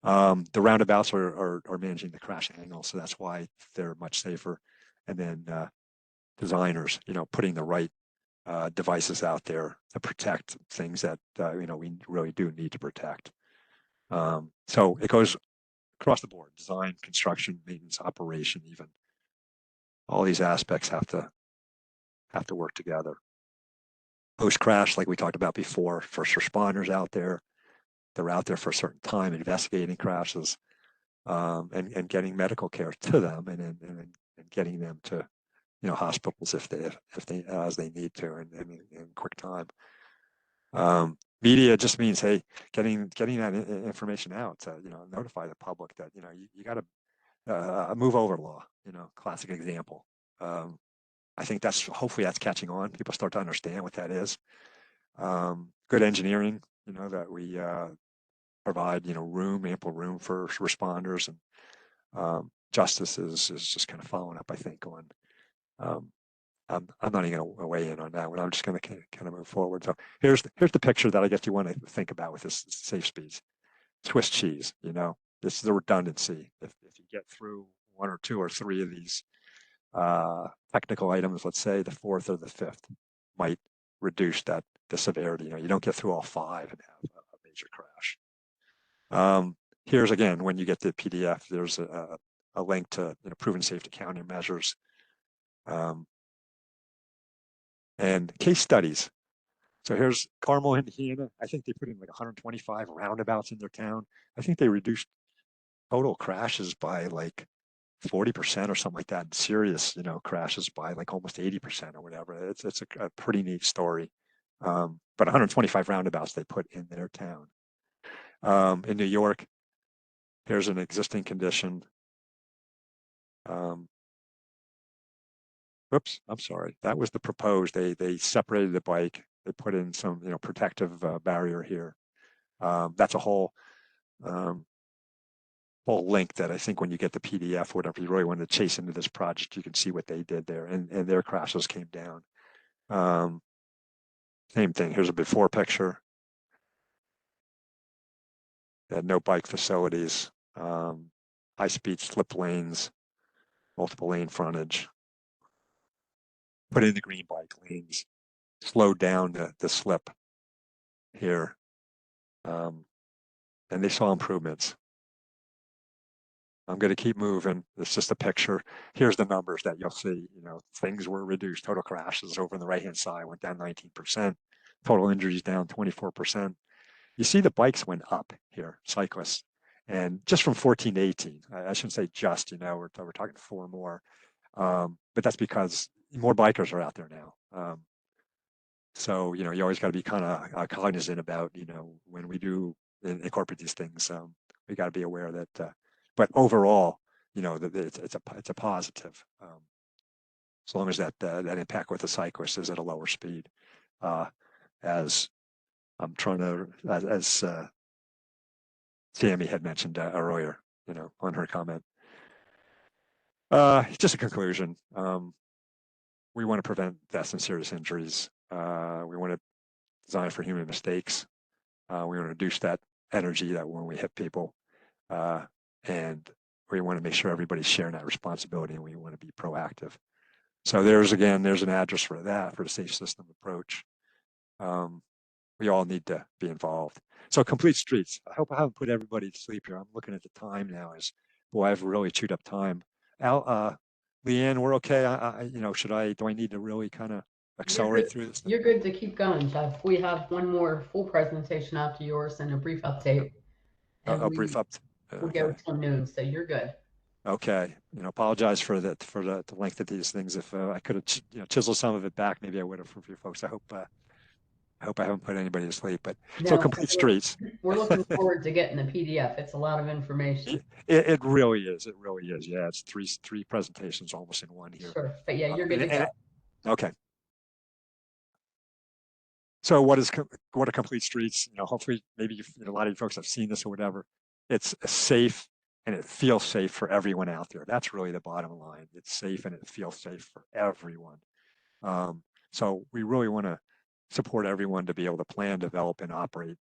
Speaker 4: The roundabouts are managing the crash angle, so that's why they're much safer. And then designers, putting the right devices out there to protect things that we really do need to protect. So it goes across the board: design, construction, maintenance, operation. Even all these aspects have to work together. Post crash, like we talked about before, first responders out there. They're out there for a certain time investigating crashes, and getting medical care to them, and getting them to hospitals if they as they need to in quick time. Media just means, hey, getting that information out to notify the public that you got to move over law. Classic example. I think hopefully that's catching on. People start to understand what that is. Good engineering, that we provide ample room for responders, and justice is just kind of following up, I think, on. I'm not even going to weigh in on that one. I'm just going to kind of move forward. So here's the picture that I guess you want to think about with this safe speeds. Swiss cheese, this is the redundancy. If you get through one or two or three of these technical items, let's say the fourth or the fifth might reduce the severity. You don't get through all five and have a major crash. Here's again, when you get the PDF, there's a link to proven safety countermeasures. And case studies. So here's Carmel, Indiana. I think they put in like 125 roundabouts in their town. I think they reduced total crashes by like 40% or something like that. Serious, crashes by like almost 80% or whatever. It's a pretty neat story. But 125 roundabouts they put in their town. In New York, here's an existing condition. Oops, I'm sorry. That was the proposed. They separated the bike. They put in some protective barrier here. That's a whole link that I think when you get the PDF, whatever you really want to chase into this project, you can see what they did there, and their crashes came down. Same thing. Here's a before picture. They had no bike facilities. high-speed slip lanes, multiple lane frontage, put in the green bike lanes, slow down the slip here. And they saw improvements. I'm going to keep moving. It's just a picture. Here's the numbers that you'll see. You know, things were reduced. Total crashes over on the right-hand side went down 19%. Total injuries down 24%. You see the bikes went up here, cyclists, and just from 14 to 18. I shouldn't say just. You know, we're talking 4 more, but that's because more bikers are out there now. So you know, you always got to be kind of cognizant about, you know, when we do incorporate these things. We got to be aware that. But overall, you know, it's a positive, as long as that impact with the cyclist is at a lower speed. As I'm trying to, as Sammy had mentioned earlier, you know, on her comment. Just a conclusion. We want to prevent deaths and serious injuries. We want to design for human mistakes. We want to reduce that energy that when we hit people. And we want to make sure everybody's sharing that responsibility, and we want to be proactive. So there's an address for that, for the safe system approach. We all need to be involved. So complete streets. I hope I haven't put everybody to sleep here. I'm looking at the time now. Boy, I've really chewed up time. Leanne, we're okay. You know, do I need to really kind of accelerate through this?
Speaker 2: You're good to keep going, Jeff. We have one more full presentation after yours and a brief update. And
Speaker 4: A brief update.
Speaker 2: We'll go till noon, so you're good.
Speaker 4: Okay, you know, apologize for the length of these things. If I could have chiseled some of it back, maybe I would have for you folks. I hope I haven't put anybody to sleep. But no, so complete streets.
Speaker 2: We're looking forward to getting the PDF. It's a lot of information.
Speaker 4: It really is. It really is. Yeah, it's three presentations almost in one here.
Speaker 2: Sure, but yeah, you're good to go.
Speaker 4: Okay. So what are complete streets? You know, hopefully, maybe a lot of you folks have seen this or whatever. It's safe and it feels safe for everyone out there. That's really the bottom line. It's safe and it feels safe for everyone. So we really want to support everyone to be able to plan, develop, and operate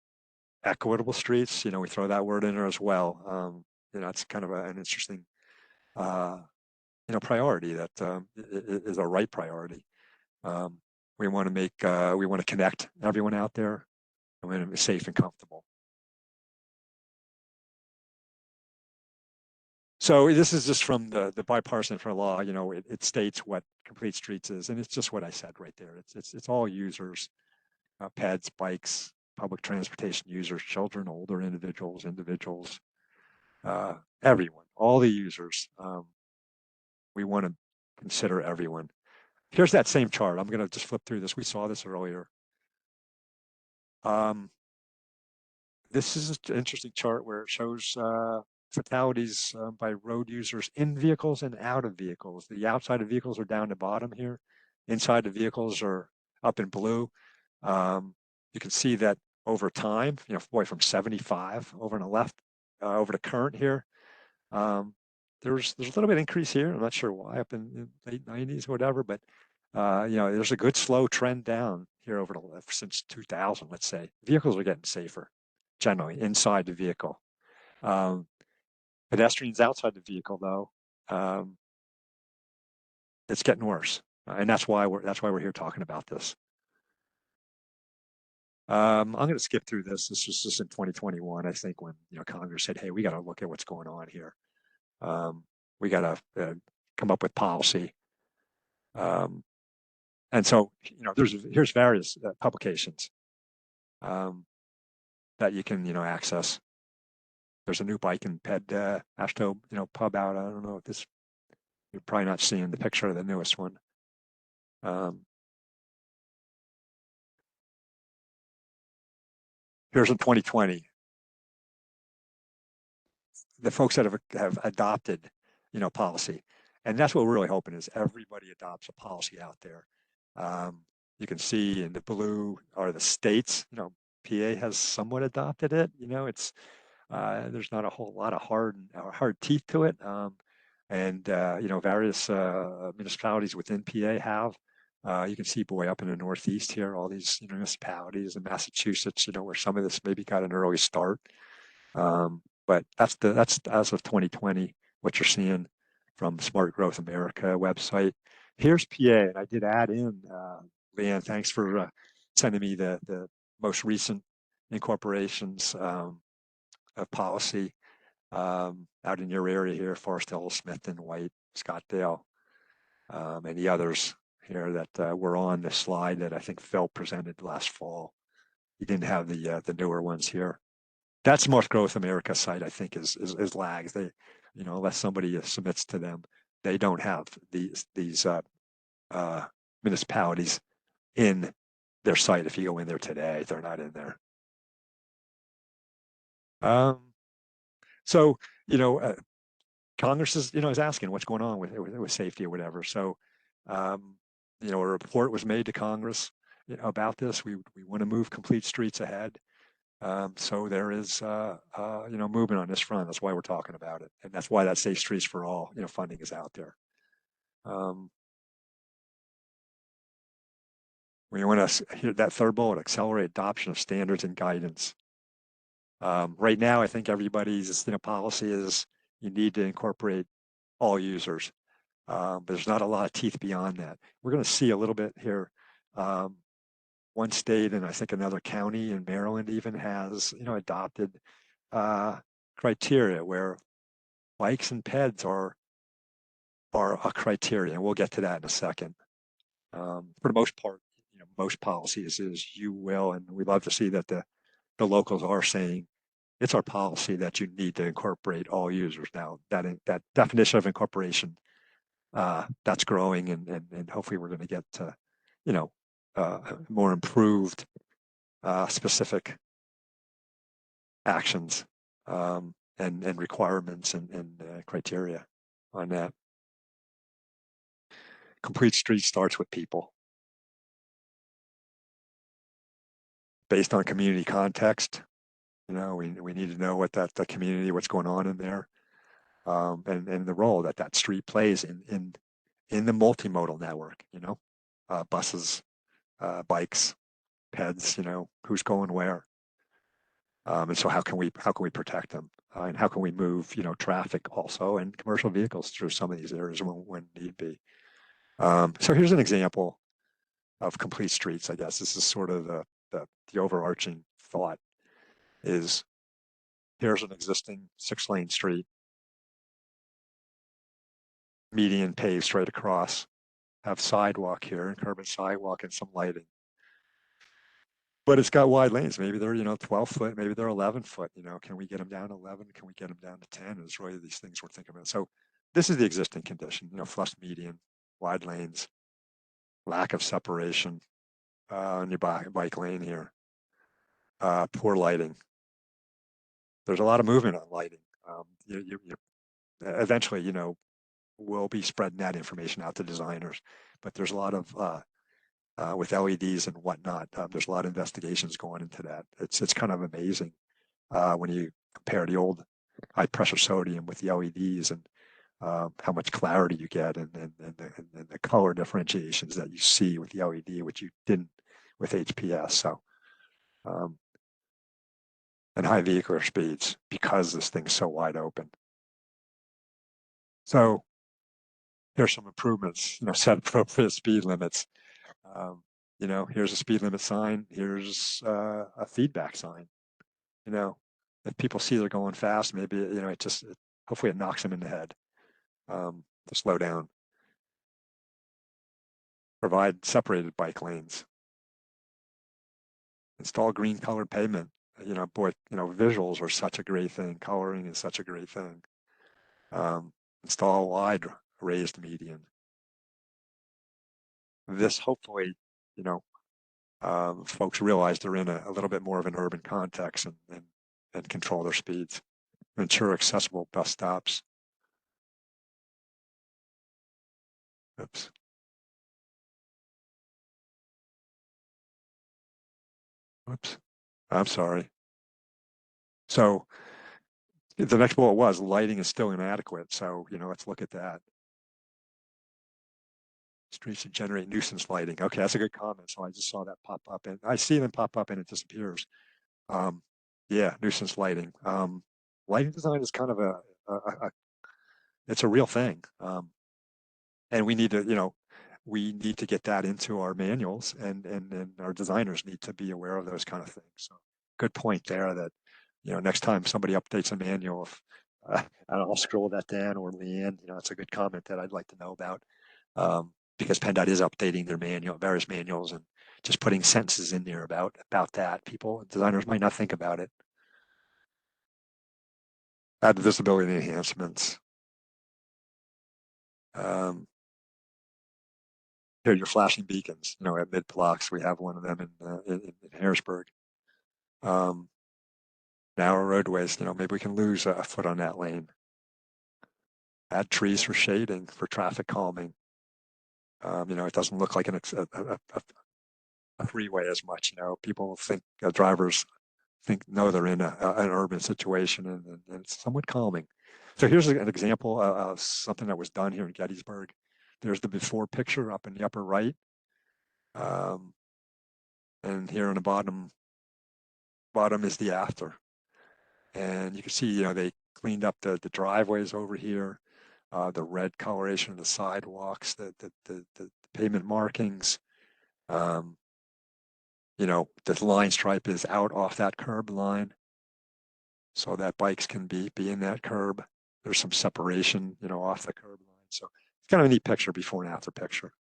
Speaker 4: equitable streets. You know, we throw that word in there as well. You know, it's kind of an interesting, you know, priority that is a right priority. We want to connect everyone out there. We want to be safe and comfortable. So this is just from the bipartisan for law. You know, it states what complete streets is, and it's just what I said right there. It's all users, pets, bikes, public transportation users, children, older individuals, everyone, all the users. We want to consider everyone. Here's that same chart. I'm going to just flip through this. We saw this earlier. This is an interesting chart where it shows fatalities by road users in vehicles and out of vehicles. The outside of vehicles are down the bottom here. Inside the vehicles are up in blue. You can see that over time, you know, boy, from 75 over on the left, over to current here, there's a little bit increase here. I'm not sure why, up in late 90s or whatever, but you know, there's a good slow trend down here over the left since 2000, let's say. Vehicles are getting safer, generally, inside the vehicle. Pedestrians outside the vehicle, though, it's getting worse, and that's why we're here talking about this. I'm going to skip through this. This was just in 2021, I think, when Congress said, "Hey, we got to look at what's going on here. We got to come up with policy." And so, here's various publications that you can, access. There's a new bike and ped AASHTO, pub out. I don't know if this, you're probably not seeing the picture of the newest one. Here's in 2020. The folks that have adopted, policy. And that's what we're really hoping is everybody adopts a policy out there. You can see in the blue are the states, PA has somewhat adopted it. It's there's not a whole lot of hard teeth to it. And various municipalities within PA have. You can see, boy, up in the Northeast here, all these municipalities in Massachusetts, where some of this maybe got an early start. But that's as of 2020. what you're seeing from Smart Growth America website. Here's PA, and I did add in, Leanne, thanks for sending me the most recent incorporations of policy out in your area here, Forest Hills, Smithton, White, Scottsdale, and the others here that were on the slide that I think Phil presented last fall. He didn't have the newer ones here. That Smart Growth America site, I think, is lags. They, unless somebody submits to them, they don't have these municipalities in their site. If you go in there today, they're not in there. So Congress is is asking what's going on with safety or whatever. So a report was made to Congress about this. We want to move complete streets ahead. So there is movement on this front. That's why we're talking about it, and that's why that Safe Streets for All funding is out there. We want to hear that third bullet: accelerate adoption of standards and guidance. Right now, I think everybody's policy is you need to incorporate all users, but there's not a lot of teeth beyond that. We're going to see a little bit here. One state and I think another county in Maryland even has adopted criteria where bikes and peds are a criteria, and we'll get to that in a second. For the most part, most policies is you will, and we love to see that the locals are saying it's our policy that you need to incorporate all users. Now that definition of incorporation, that's growing, and hopefully we're going to get to more improved specific actions and requirements and criteria on that. Complete Streets starts with people. Based on community context, we need to know what that community, what's going on in there, and the role that street plays in the multimodal network. Buses, bikes, peds. Who's going where, and so how can we protect them, and how can we move traffic also and commercial vehicles through some of these areas when need be. So here's an example of Complete Streets. I guess this is sort of the overarching thought is here's an existing 6-lane street, median paved straight across, have sidewalk here, and curb and sidewalk and some lighting. But it's got wide lanes. Maybe they're 12 foot, maybe they're 11 foot. Can we get them down to 11? Can we get them down to 10? And it's really these things we're thinking about. So this is the existing condition. Flush median, wide lanes, lack of separation on your bike lane here. Poor lighting. There's a lot of movement on lighting. Eventually, we'll be spreading that information out to designers, but there's a lot of with LEDs and whatnot. There's a lot of investigations going into that. It's kind of amazing when you compare the old high pressure sodium with the LEDs and how much clarity you get and the color differentiations that you see with the LED, which you didn't with HPS. So. And high vehicular speeds because this thing's so wide open. So here's some improvements, set appropriate speed limits. Here's a speed limit sign. Here's a feedback sign. If people see they're going fast, maybe, hopefully it knocks them in the head to slow down. Provide separated bike lanes. Install green colored pavement. Visuals are such a great thing. Coloring is such a great thing. Install a wide raised median. This hopefully, folks realize they're in a little bit more of an urban context and control their speeds. Ensure accessible bus stops. Oops. Whoops. I'm sorry. So the next bullet was lighting is still inadequate. So, let's look at that. Streets that generate nuisance lighting. Okay, that's a good comment. So I just saw that pop up and I see them pop up and it disappears. Yeah, nuisance lighting. Lighting design is kind of it's a real thing. And we need to, we need to get that into our manuals, and our designers need to be aware of those kind of things. So good point there that, next time somebody updates a manual, if, I'll scroll that down, or Leanne, it's a good comment that I'd like to know about, because PennDOT is updating their various manuals, and just putting sentences in there about that. Designers might not think about it. Add visibility enhancements. Here, your flashing beacons, at mid-blocks, we have one of them in Harrisburg. Narrow roadways, maybe we can lose a foot on that lane. Add trees for shading, for traffic calming. It doesn't look like a freeway as much. People think, drivers know they're in an urban situation, and it's somewhat calming. So here's an example of something that was done here in Gettysburg. There's the before picture up in the upper right. And here on the bottom is the after. And you can see, they cleaned up the driveways over here, the red coloration of the sidewalks, the pavement markings. The line stripe is out off that curb line, so that bikes can be in that curb. There's some separation, off the curb line. So it's kind of a neat picture, before and after picture.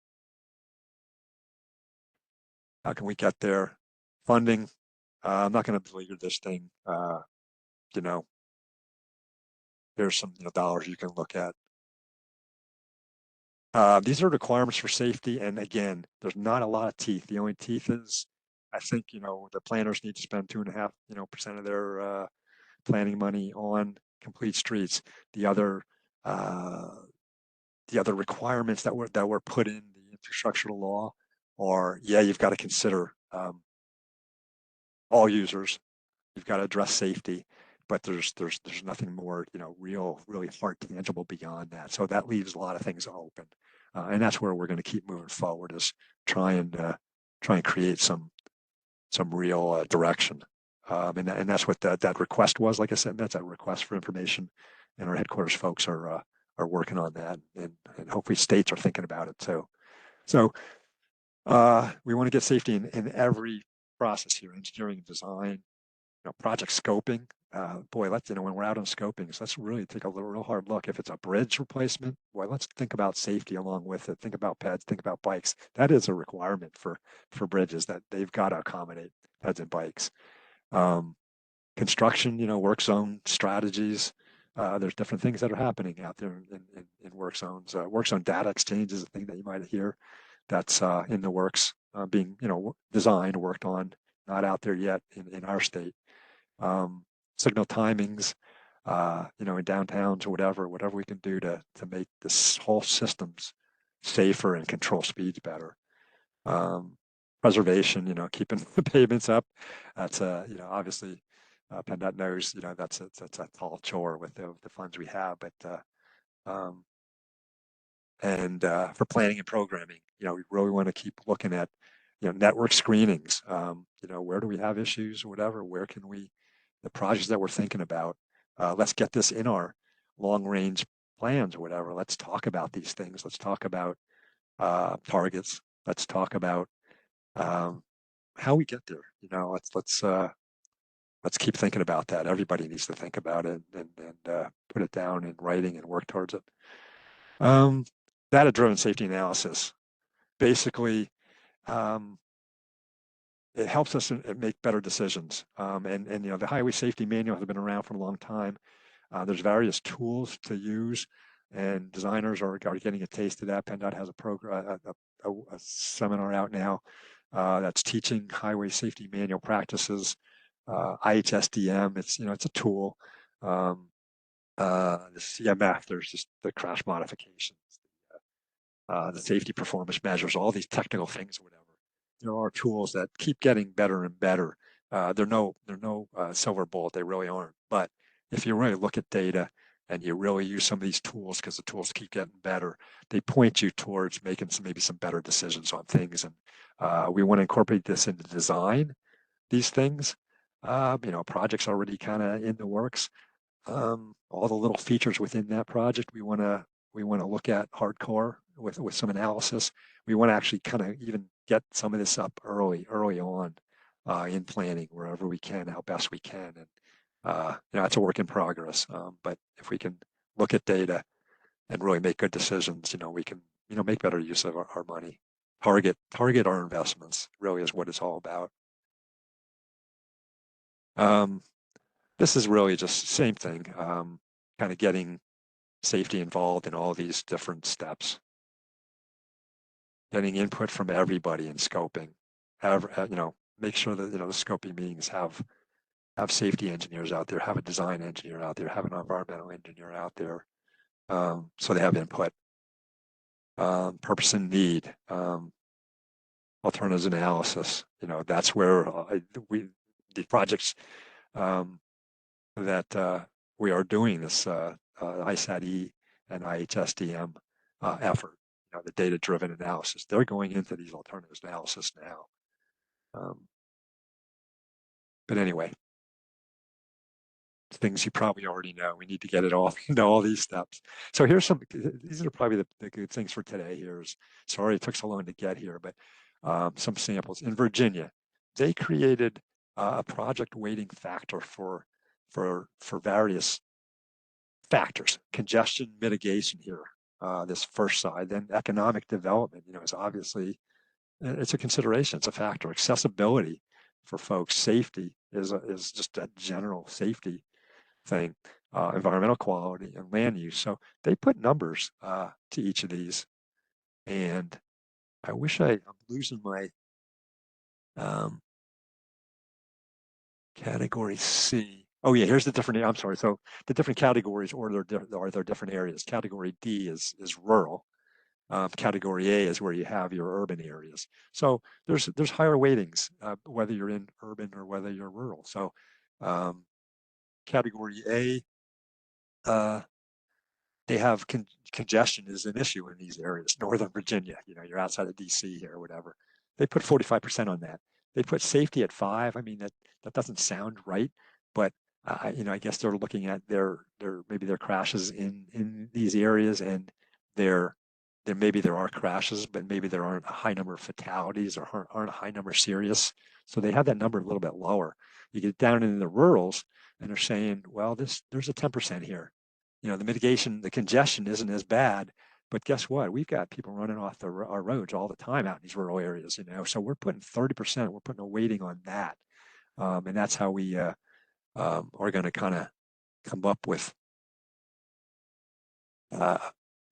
Speaker 4: How can we get there? Funding. I'm not going to believe this thing. There's some dollars you can look at. These are requirements for safety, and again, there's not a lot of teeth. The only teeth is, I think, the planners need to spend 2.5% of their planning money on complete streets. The other requirements that were put in the infrastructure law are, you've got to consider all users. You've got to address safety, but there's nothing more, really hard, tangible beyond that. So that leaves a lot of things open, and that's where we're going to keep moving forward, is try and create some real direction. And that's what that request was. Like I said, that's a request for information, and our headquarters folks are working on that, and hopefully states are thinking about it too. So we want to get safety in every process here: engineering, design, project scoping. Boy, let's, when we're out on scoping, so let's really take a real hard look. If it's a bridge replacement, boy, let's think about safety along with it. Think about peds, think about bikes. That is a requirement for bridges, that they've got to accommodate peds and bikes. Construction, work zone strategies. There's different things that are happening out there in work zones. Work zone data exchange is a thing that you might hear that's in the works, being, designed, worked on, not out there yet in our state. Signal timings, in downtowns or whatever we can do to make this whole systems safer and control speeds better. Preservation, keeping the pavements up. That's obviously PennDOT knows, that's a tall chore with the funds we have, but for planning and programming, we really want to keep looking at, network screenings. Where do we have issues or whatever? Where can the projects that we're thinking about, let's get this in our long range plans or whatever. Let's talk about these things. Let's talk about targets. Let's talk about how we get there. Let's keep thinking about that. Everybody needs to think about it and put it down in writing and work towards it. Data-driven safety analysis. Basically, it helps us make better decisions. The Highway Safety Manual has been around for a long time. There's various tools to use, and designers are getting a taste of that. PennDOT has a program, a seminar out now that's teaching highway safety manual practices. IHSDM, it's a tool. The CMF, there's just the crash modifications, the safety performance measures, all these technical things or whatever. There are tools that keep getting better and better. They're no silver bullet, they really aren't. But if you really look at data and you really use some of these tools, because the tools keep getting better, they point you towards making maybe some better decisions on things. And we want to incorporate this into design, these things. Projects already kind of in the works. all the little features within that project. We want to look at hardcore with some analysis. We want to actually kind of even get some of this up early on in planning wherever we can, how best we can. And it's a work in progress. But if we can look at data and really make good decisions, we can make better use of our money. Target our investments really is what it's all about. This is really just same thing, kind of getting safety involved in all these different steps, getting input from everybody in scoping. Make sure that the scoping meetings have safety engineers out there, have a design engineer out there, have an environmental engineer out there, so they have input. Purpose and need, alternatives analysis. That's where the projects that we are doing this ISAT-E and IHSDM effort, the data-driven analysis. They're going into these alternatives analysis now. But anyway, things you probably already know. We need to get it all, all these steps. So here's these are probably the good things for today. Sorry it took so long to get here, but some samples. In Virginia, they created a project weighting factor for various factors. Congestion mitigation here, this first side. Then economic development, is obviously, it's a consideration, it's a factor. Accessibility for folks, safety is just a general safety thing, environmental quality and land use. So they put numbers to each of these. And I wish I'm losing my category C. Oh yeah, here's the different, I'm sorry. So the different categories or their different areas. Category D is rural. Category A is where you have your urban areas. So there's higher weightings, whether you're in urban or whether you're rural. So category A, they have congestion is an issue in these areas. Northern Virginia, you're outside of DC here or whatever. They put 45% on that. They put safety at 5. I mean, that doesn't sound right, but I guess they're looking at maybe their crashes in these areas, and maybe there are crashes, but maybe there aren't a high number of fatalities or aren't a high number serious. So they have that number a little bit lower. You get down into the rurals, and they're saying, well, there's a 10% here. The mitigation, the congestion isn't as bad, but guess what? We've got people running off our roads all the time out in these rural areas, so we're putting 30%, we're putting a weighting on that. And that's how we are going to kind of come up with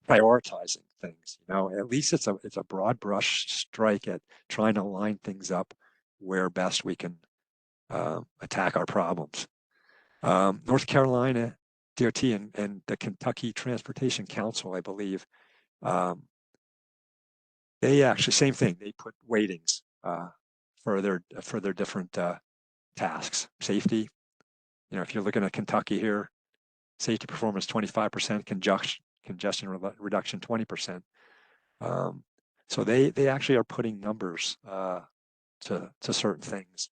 Speaker 4: prioritizing things. At least it's a broad brush strike at trying to line things up where best we can attack our problems. North Carolina DOT and the Kentucky Transportation Council, I believe, they actually, same thing, they put weightings for their different tasks. Safety, if you're looking at Kentucky here, safety performance 25%, congestion reduction 20%. So they actually are putting numbers to certain things.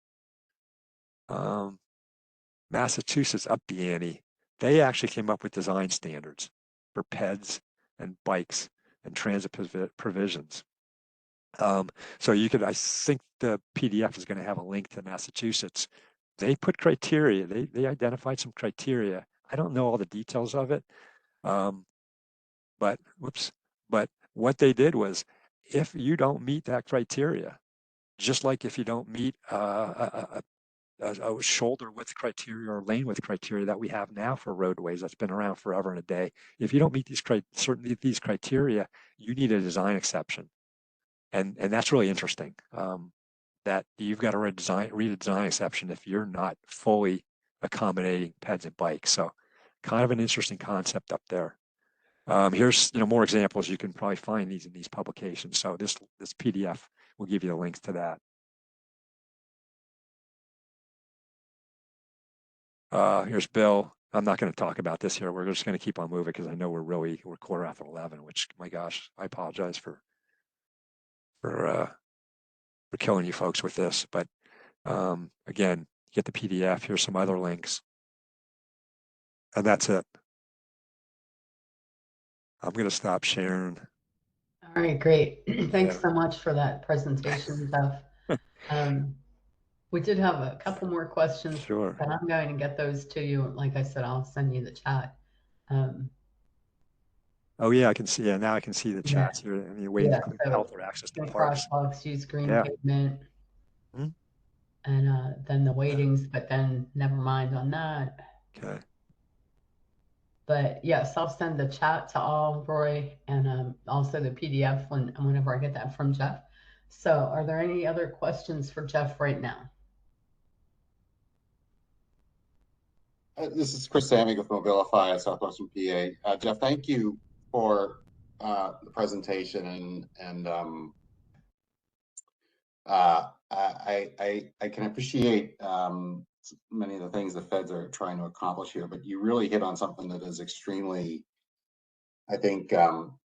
Speaker 4: Massachusetts up the ante. They actually came up with design standards for PEDs and bikes and transit provisions. So I think the PDF is going to have a link to Massachusetts. They put criteria, they identified some criteria. I don't know all the details of it, but what they did was, if you don't meet that criteria, just like if you don't meet a shoulder width criteria or lane width criteria that we have now for roadways that's been around forever and a day. If you don't meet these criteria, you need a design exception. And that's really interesting, that you've got to read a design exception if you're not fully accommodating PEDs and bikes. So kind of an interesting concept up there. Here's more examples. You can probably find these in these publications. So this PDF will give you the links to that. Here's Bill. I'm not going to talk about this here. We're just going to keep on moving because I know we're 1:15, which, my gosh, I apologize for killing you folks with this. But again, get the PDF. Here's some other links. And that's it. I'm going to stop sharing.
Speaker 2: All right, great. Thanks
Speaker 4: Yeah.
Speaker 2: so much for that presentation, Jeff. We did have a couple more questions,
Speaker 4: Sure.
Speaker 2: but I'm going to get those to you. Like I said, I'll send you the chat.
Speaker 4: Oh yeah, I can see. Yeah, now I can see the
Speaker 2: Yeah.
Speaker 4: chats here. I mean, waiting
Speaker 2: Yeah,
Speaker 4: for clean
Speaker 2: so
Speaker 4: health or access to
Speaker 2: in
Speaker 4: parks.
Speaker 2: crosswalks, use green
Speaker 4: Yeah.
Speaker 2: pavement.
Speaker 4: Mhm.
Speaker 2: And then the weightings, but then never mind on that.
Speaker 4: Okay.
Speaker 2: But yes, I'll send the chat to all, Roy, and also the PDF whenever I get that from Jeff. So are there any other questions for Jeff right now?
Speaker 6: This is Chris Samiga from Mobilify at Southwestern PA. Jeff, thank you for the presentation, and I can appreciate many of the things the feds are trying to accomplish here, but you really hit on something that is extremely, I think,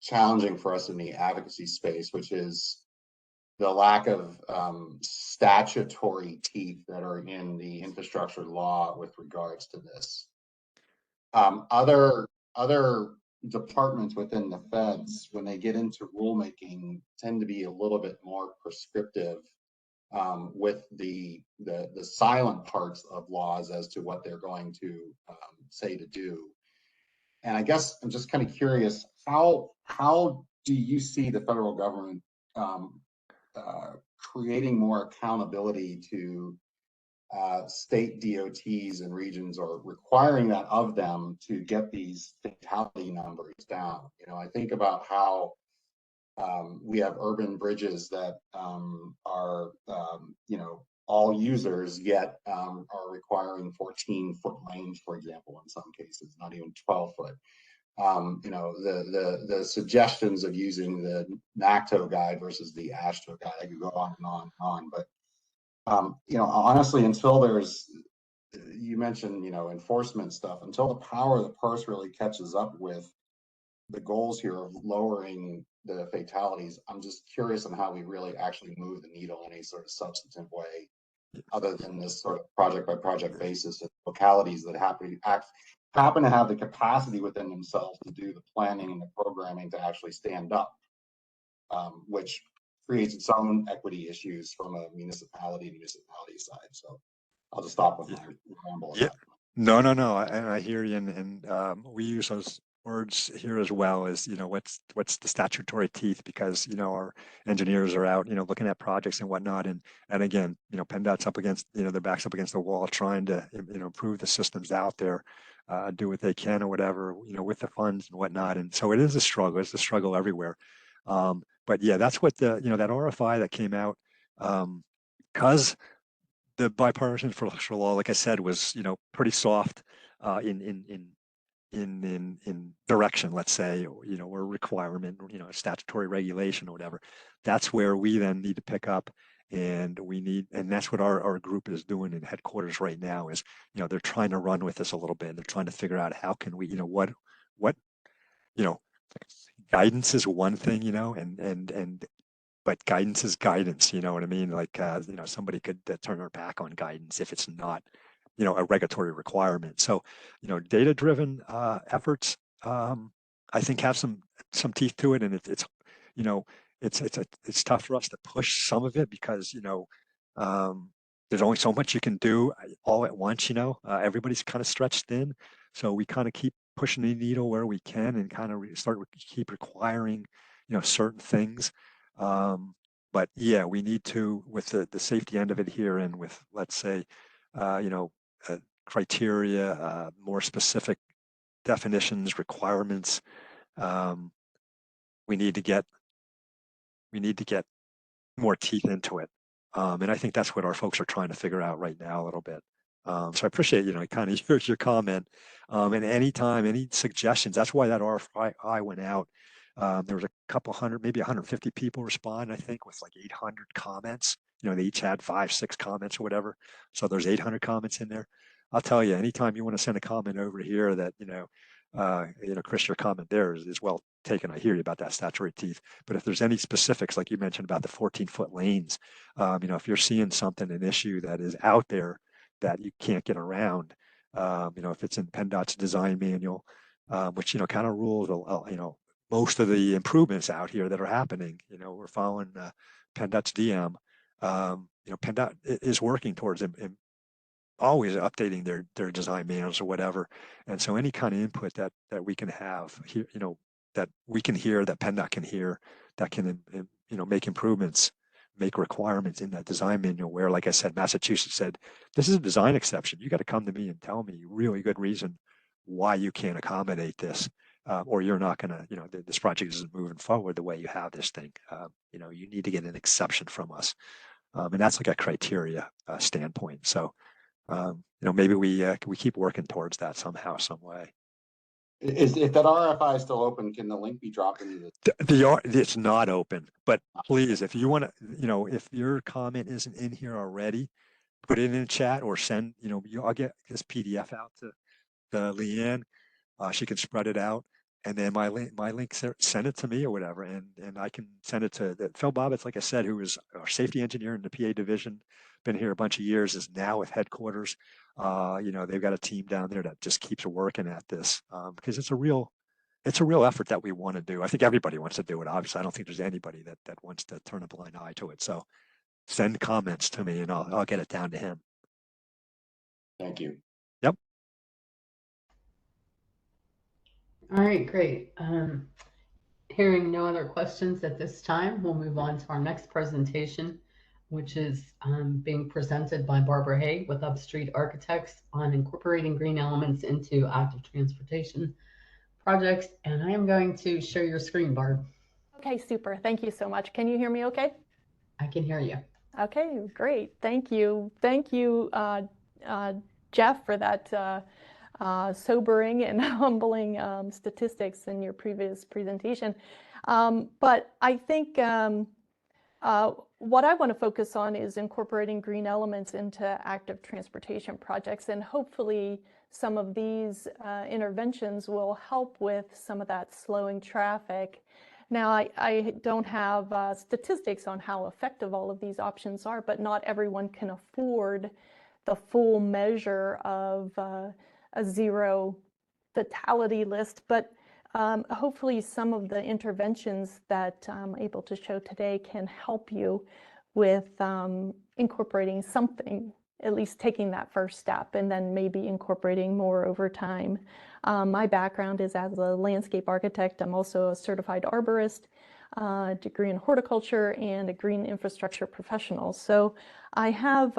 Speaker 6: challenging for us in the advocacy space, which is the lack of statutory teeth that are in the infrastructure law with regards to this. Other departments within the feds, when they get into rulemaking, tend to be a little bit more prescriptive with the silent parts of laws as to what they're going to say to do. And I guess I'm just kind of curious, how do you see the federal government creating more accountability to state DOTs and regions, or requiring that of them to get these fatality numbers down? You know, I think about how we have urban bridges that are, you know, all users, yet are requiring 14-foot lanes, for example, in some cases, not even 12-foot. You know, the suggestions of using the NACTO guide versus the AASHTO guide, I could go on and on and on, but you know, honestly, until there's, you mentioned, you know, enforcement stuff, until the power of the purse really catches up with the goals here of lowering the fatalities, I'm just curious on how we really actually move the needle in any sort of substantive way, other than this sort of project by project basis of localities that happen to have the capacity within themselves to do the planning and the programming to actually stand up, which creates its own equity issues from a municipality side. So I'll just stop with my ramble.
Speaker 4: Yeah. No. And I hear you. And we use those words here as well as, you know, what's the statutory teeth, because, you know, our engineers are out, you know, looking at projects and whatnot. And again, you know, PennDOT's up against, you know, their backs up against the wall, trying to, you know, improve the systems out there, do what they can or whatever, you know, with the funds and whatnot. And so it is a struggle. It's a struggle everywhere. But yeah, that's what the, you know, that RFI that came out, because the bipartisan infrastructure law, like I said, was, you know, pretty soft in direction, let's say, you know, or requirement, you know, a statutory regulation or whatever. That's where we then need to pick up, and that's what our group is doing in headquarters right now. Is, you know, they're trying to run with this a little bit. They're trying to figure out how can we, you know, what you know, guidance is one thing, you know, but guidance is guidance, you know what I mean? Like, you know, somebody could turn their back on guidance if it's not, you know, a regulatory requirement. So, you know, data-driven efforts, I think, have some teeth to it, and it's, you know, it's tough for us to push some of it because, you know, there's only so much you can do all at once. You know, everybody's kind of stretched thin, so we kind of keep pushing the needle where we can and kind of keep requiring, you know, certain things. But yeah, we need to, with the safety end of it here, and with, let's say, you know, criteria, more specific definitions, requirements. We need to get more teeth into it. And I think that's what our folks are trying to figure out right now a little bit. So I appreciate, you know, kind of your comment. And anytime, any suggestions, that's why that RFI went out. There was a couple hundred, maybe 150 people respond, I think, with like 800 comments. You know, they each had 5-6 comments or whatever. So there's 800 comments in there. I'll tell you, anytime you want to send a comment over here that, you know, Chris, your comment there is well taken. I hear you about that statutory teeth. But if there's any specifics, like you mentioned about the 14-foot lanes, you know, if you're seeing something, an issue that is out there that you can't get around, if it's in PennDOT's design manual, which, kind of rules, most of the improvements out here that are happening, we're following PennDOT's DM. PennDOT is working towards always updating their design manuals or whatever. And so any kind of input that we can have here, that we can hear, that PennDOT can hear, that can, make improvements, make requirements in that design manual where, like I said, Massachusetts said, this is a design exception. You got to come to me and tell me really good reason why you can't accommodate this, or you're not going to, this project isn't moving forward the way you have this thing. You need to get an exception from us. And that's like a criteria standpoint. So, maybe we keep working towards that somehow, some way.
Speaker 6: If that RFI is still open, can the link be dropped into
Speaker 4: It's not open, but please, if you want to, if your comment isn't in here already, put it in the chat or send, I'll get this PDF out to Leanne. She can spread it out, and then my link, send it to me or whatever, and I can send it to Phil Bobbitt, like I said, who is our safety engineer in the PA division, been here a bunch of years, is now with headquarters. They've got a team down there that just keeps working at this, because it's a real effort that we want to do. I think everybody wants to do it. Obviously, I don't think there's anybody that wants to turn a blind eye to it. So send comments to me and I'll get it down to him.
Speaker 6: Thank you.
Speaker 4: Yep.
Speaker 2: All right, great. Hearing no other questions at this time, we'll move on to our next presentation, which is being presented by Barbara Haig with Upstreet Architects on incorporating green elements into active transportation projects. And I am going to share your screen, Barb.
Speaker 7: Okay, super. Thank you so much. Can you hear me okay?
Speaker 2: I can hear you.
Speaker 7: Okay, great. Thank you. Thank you, Jeff, for that sobering and humbling statistics in your previous presentation. But I think what I want to focus on is incorporating green elements into active transportation projects, and hopefully some of these interventions will help with some of that slowing traffic. Now, I don't have statistics on how effective all of these options are, but not everyone can afford the full measure of a zero fatality list. But hopefully some of the interventions that I'm able to show today can help you with incorporating something, at least taking that first step, and then maybe incorporating more over time. My background is as a landscape architect. I'm also a certified arborist, degree in horticulture, and a green infrastructure professional. So I have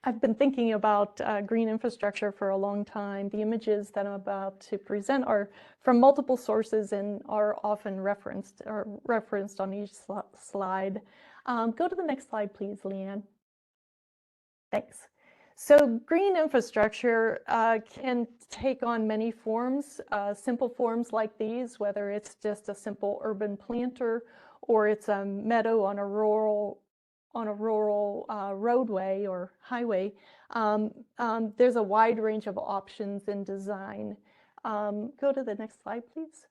Speaker 7: I've been thinking about green infrastructure for a long time. The images that I'm about to present are from multiple sources and are often referenced on each slide. Go to the next slide, please, Leanne. Thanks. So green infrastructure can take on many forms, simple forms like these, whether it's just a simple urban planter or it's a meadow on a rural roadway or highway. There's a wide range of options in design. Go to the next slide, please.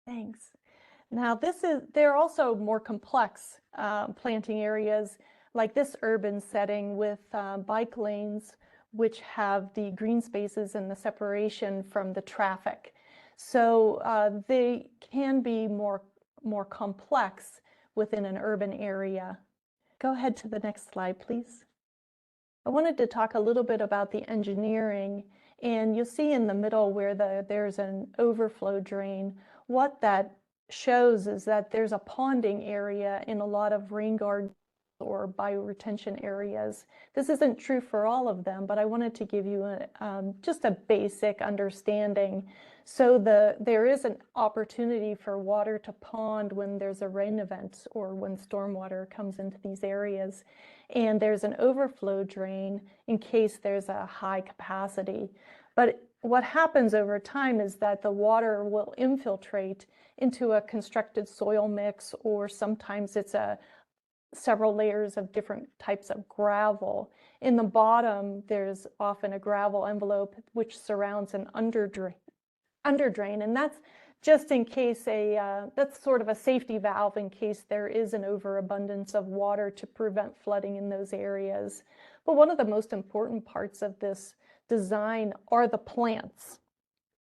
Speaker 7: Thanks. Now there are also more complex planting areas like this urban setting with bike lanes, which have the green spaces and the separation from the traffic. So they can be more complex within an urban area. Go ahead to the next slide, please. I wanted to talk a little bit about the engineering, and you'll see in the middle where there's an overflow drain. What that shows is that there's a ponding area in a lot of rain gardens or bioretention areas. This isn't true for all of them, but I wanted to give you just a basic understanding. So there is an opportunity for water to pond when there's a rain event or when stormwater comes into these areas. And there's an overflow drain in case there's a high capacity. But what happens over time is that the water will infiltrate into a constructed soil mix, or sometimes it's several layers of different types of gravel. In the bottom, there's often a gravel envelope which surrounds an underdrain, and just in case that's sort of a safety valve in case there is an overabundance of water to prevent flooding in those areas. But one of the most important parts of this design are the plants.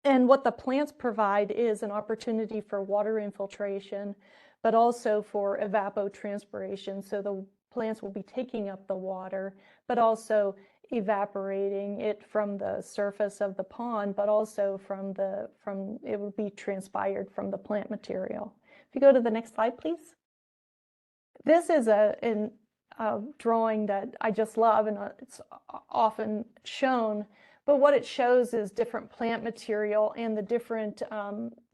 Speaker 7: And what the plants provide is an opportunity for water infiltration, but also for evapotranspiration. So the plants will be taking up the water, but also evaporating it from the surface of the pond, but also it will be transpired from the plant material. If you go to the next slide, please. This is a drawing that I just love, and it's often shown. But what it shows is different plant material and the different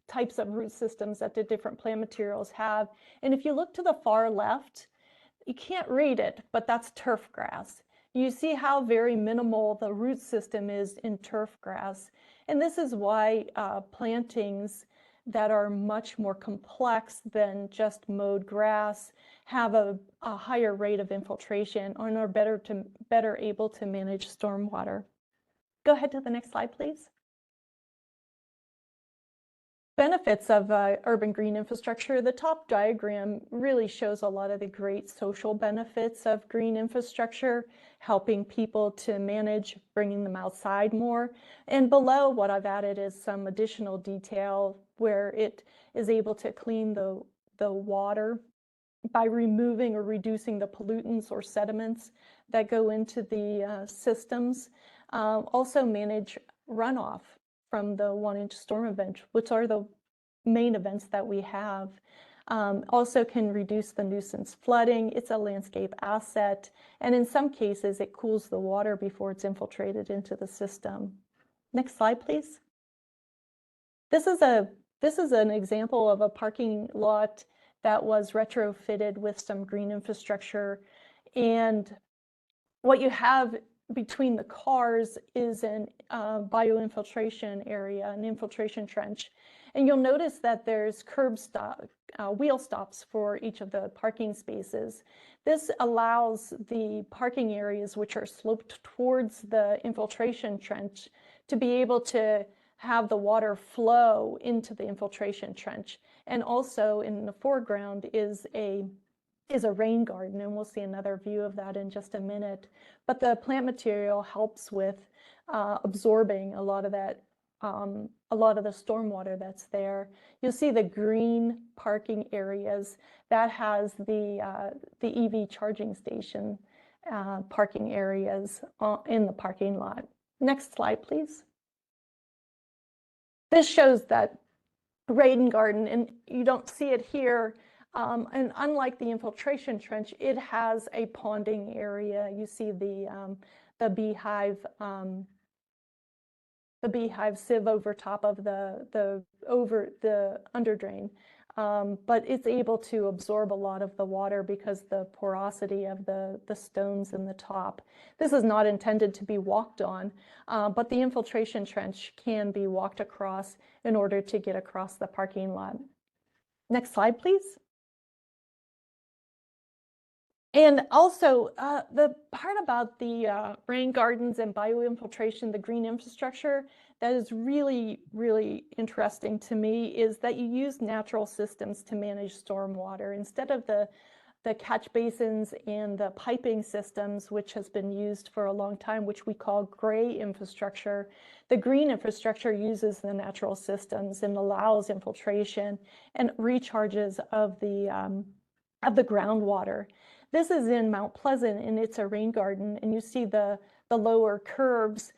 Speaker 7: types of root systems that the different plant materials have. And if you look to the far left, you can't read it, but that's turf grass. You see how very minimal the root system is in turf grass. And this is why plantings that are much more complex than just mowed grass have a higher rate of infiltration and are better able to manage stormwater. Go ahead to the next slide, please. Benefits of urban green infrastructure. The top diagram really shows a lot of the great social benefits of green infrastructure, helping people to manage, bringing them outside more. And below, what I've added is some additional detail where it is able to clean the water by removing or reducing the pollutants or sediments that go into the systems. Also manage runoff from the 1-inch storm event, which are the main events that we have. Also can reduce the nuisance flooding. It's a landscape asset. And in some cases, it cools the water before it's infiltrated into the system. Next slide, please. This is an example of a parking lot that was retrofitted with some green infrastructure. And what you have between the cars is an bioinfiltration area, an infiltration trench. And you'll notice that there's wheel stops for each of the parking spaces. This allows the parking areas which are sloped towards the infiltration trench to be able to have the water flow into the infiltration trench. And also in the foreground is a rain garden, and we'll see another view of that in just a minute. But the plant material helps with absorbing a lot of that, a lot of the stormwater that's there. You'll see the green parking areas that has the EV charging station parking areas in the parking lot. Next slide, please. This shows that rain garden, and you don't see it here. And unlike the infiltration trench, it has a ponding area. You see the beehive sieve over top of the underdrain. But it's able to absorb a lot of the water because the porosity of the stones in the top. This is not intended to be walked on, but the infiltration trench can be walked across in order to get across the parking lot. Next slide, please. And also, the part about the rain gardens and bioinfiltration, the green infrastructure, that is really, really interesting to me is that you use natural systems to manage stormwater instead of the catch basins and the piping systems, which has been used for a long time, which we call gray infrastructure. The green infrastructure uses the natural systems and allows infiltration and recharges of the groundwater. This is in Mount Pleasant, and it's a rain garden, and you see the lower curbs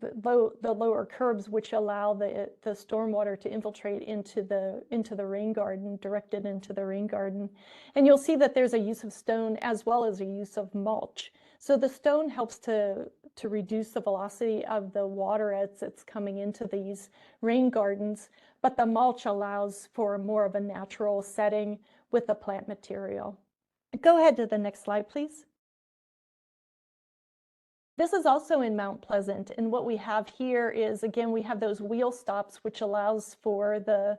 Speaker 7: the lower curbs which allow the stormwater to infiltrate into the rain garden, directed into the rain garden. And you'll see that there's a use of stone as well as a use of mulch. So the stone helps to reduce the velocity of the water as it's coming into these rain gardens, but the mulch allows for more of a natural setting with the plant material. Go ahead to the next slide, please. This is also in Mount Pleasant, and what we have here is, again, we have those wheel stops, which allows for the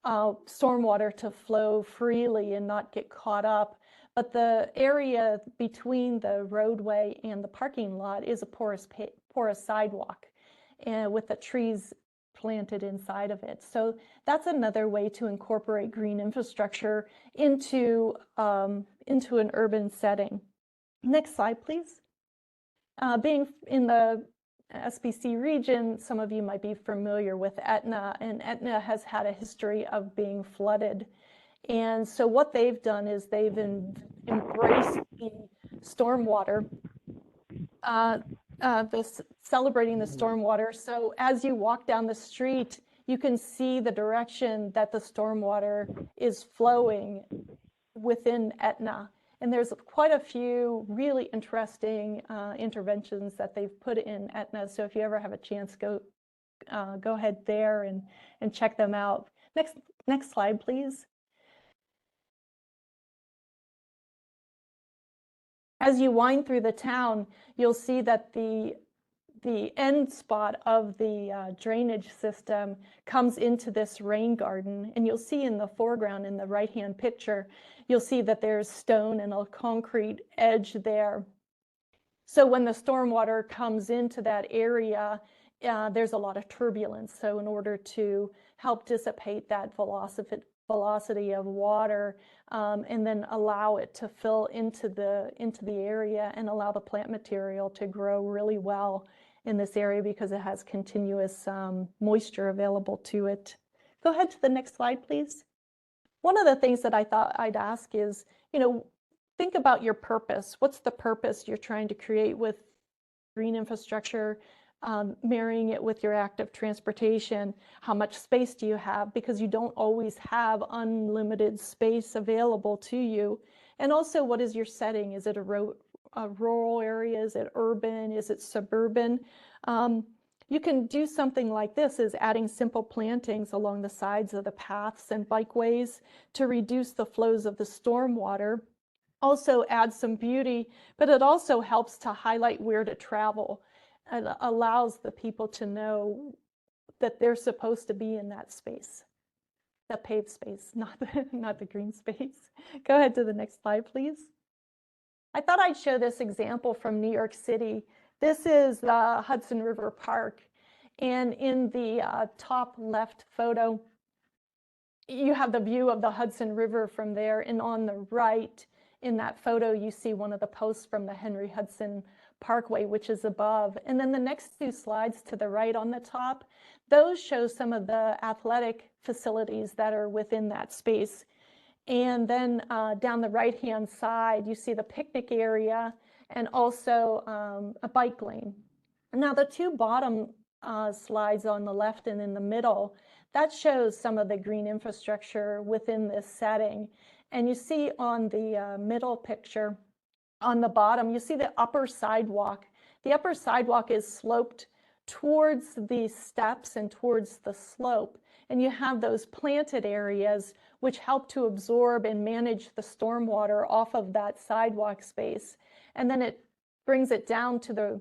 Speaker 7: stormwater to flow freely and not get caught up. But the area between the roadway and the parking lot is a porous sidewalk, and with the trees planted inside of it. So that's another way to incorporate green infrastructure into an urban setting. Next slide, please. Being in the SPC region, some of you might be familiar with Etna, and Etna has had a history of being flooded. And so what they've done is they've embraced the stormwater, celebrating the stormwater. So as you walk down the street, you can see the direction that the stormwater is flowing within Etna. And there's quite a few really interesting interventions that they've put in Etna. So if you ever have a chance, go ahead there and check them out. Next slide, please. As you wind through the town, you'll see that the end spot of the drainage system comes into this rain garden. And you'll see in the foreground, in the right-hand picture, you'll see that there's stone and a concrete edge there. So when the stormwater comes into that area, there's a lot of turbulence. So in order to help dissipate that velocity of water, and then allow it to fill into the area and allow the plant material to grow really well in this area because it has continuous moisture available to it. Go ahead to the next slide, please. One of the things that I thought I'd ask is, think about your purpose. What's the purpose you're trying to create with green infrastructure? Marrying it with your active transportation. How much space do you have? Because you don't always have unlimited space available to you. And also, what is your setting? Is it a rural area? Is it urban? Is it suburban? You can do something like this, is adding simple plantings along the sides of the paths and bikeways to reduce the flows of the stormwater. Also add some beauty, but it also helps to highlight where to travel. It allows the people to know that they're supposed to be in that space, the paved space, not the green space. Go ahead to the next slide, please. I thought I'd show this example from New York City. This is the Hudson River Park. And in the top left photo, you have the view of the Hudson River from there. And on the right, in that photo, you see one of the posts from the Henry Hudson Parkway, which is above. And then the next two slides to the right on the top, those show some of the athletic facilities that are within that space. And then down the right-hand side, you see the picnic area and also a bike lane. Now, the two bottom slides on the left and in the middle, that shows some of the green infrastructure within this setting. And you see on the middle picture, on the bottom, you see the upper sidewalk. The upper sidewalk is sloped towards the steps and towards the slope. And you have those planted areas which help to absorb and manage the stormwater off of that sidewalk space. And then it brings it down to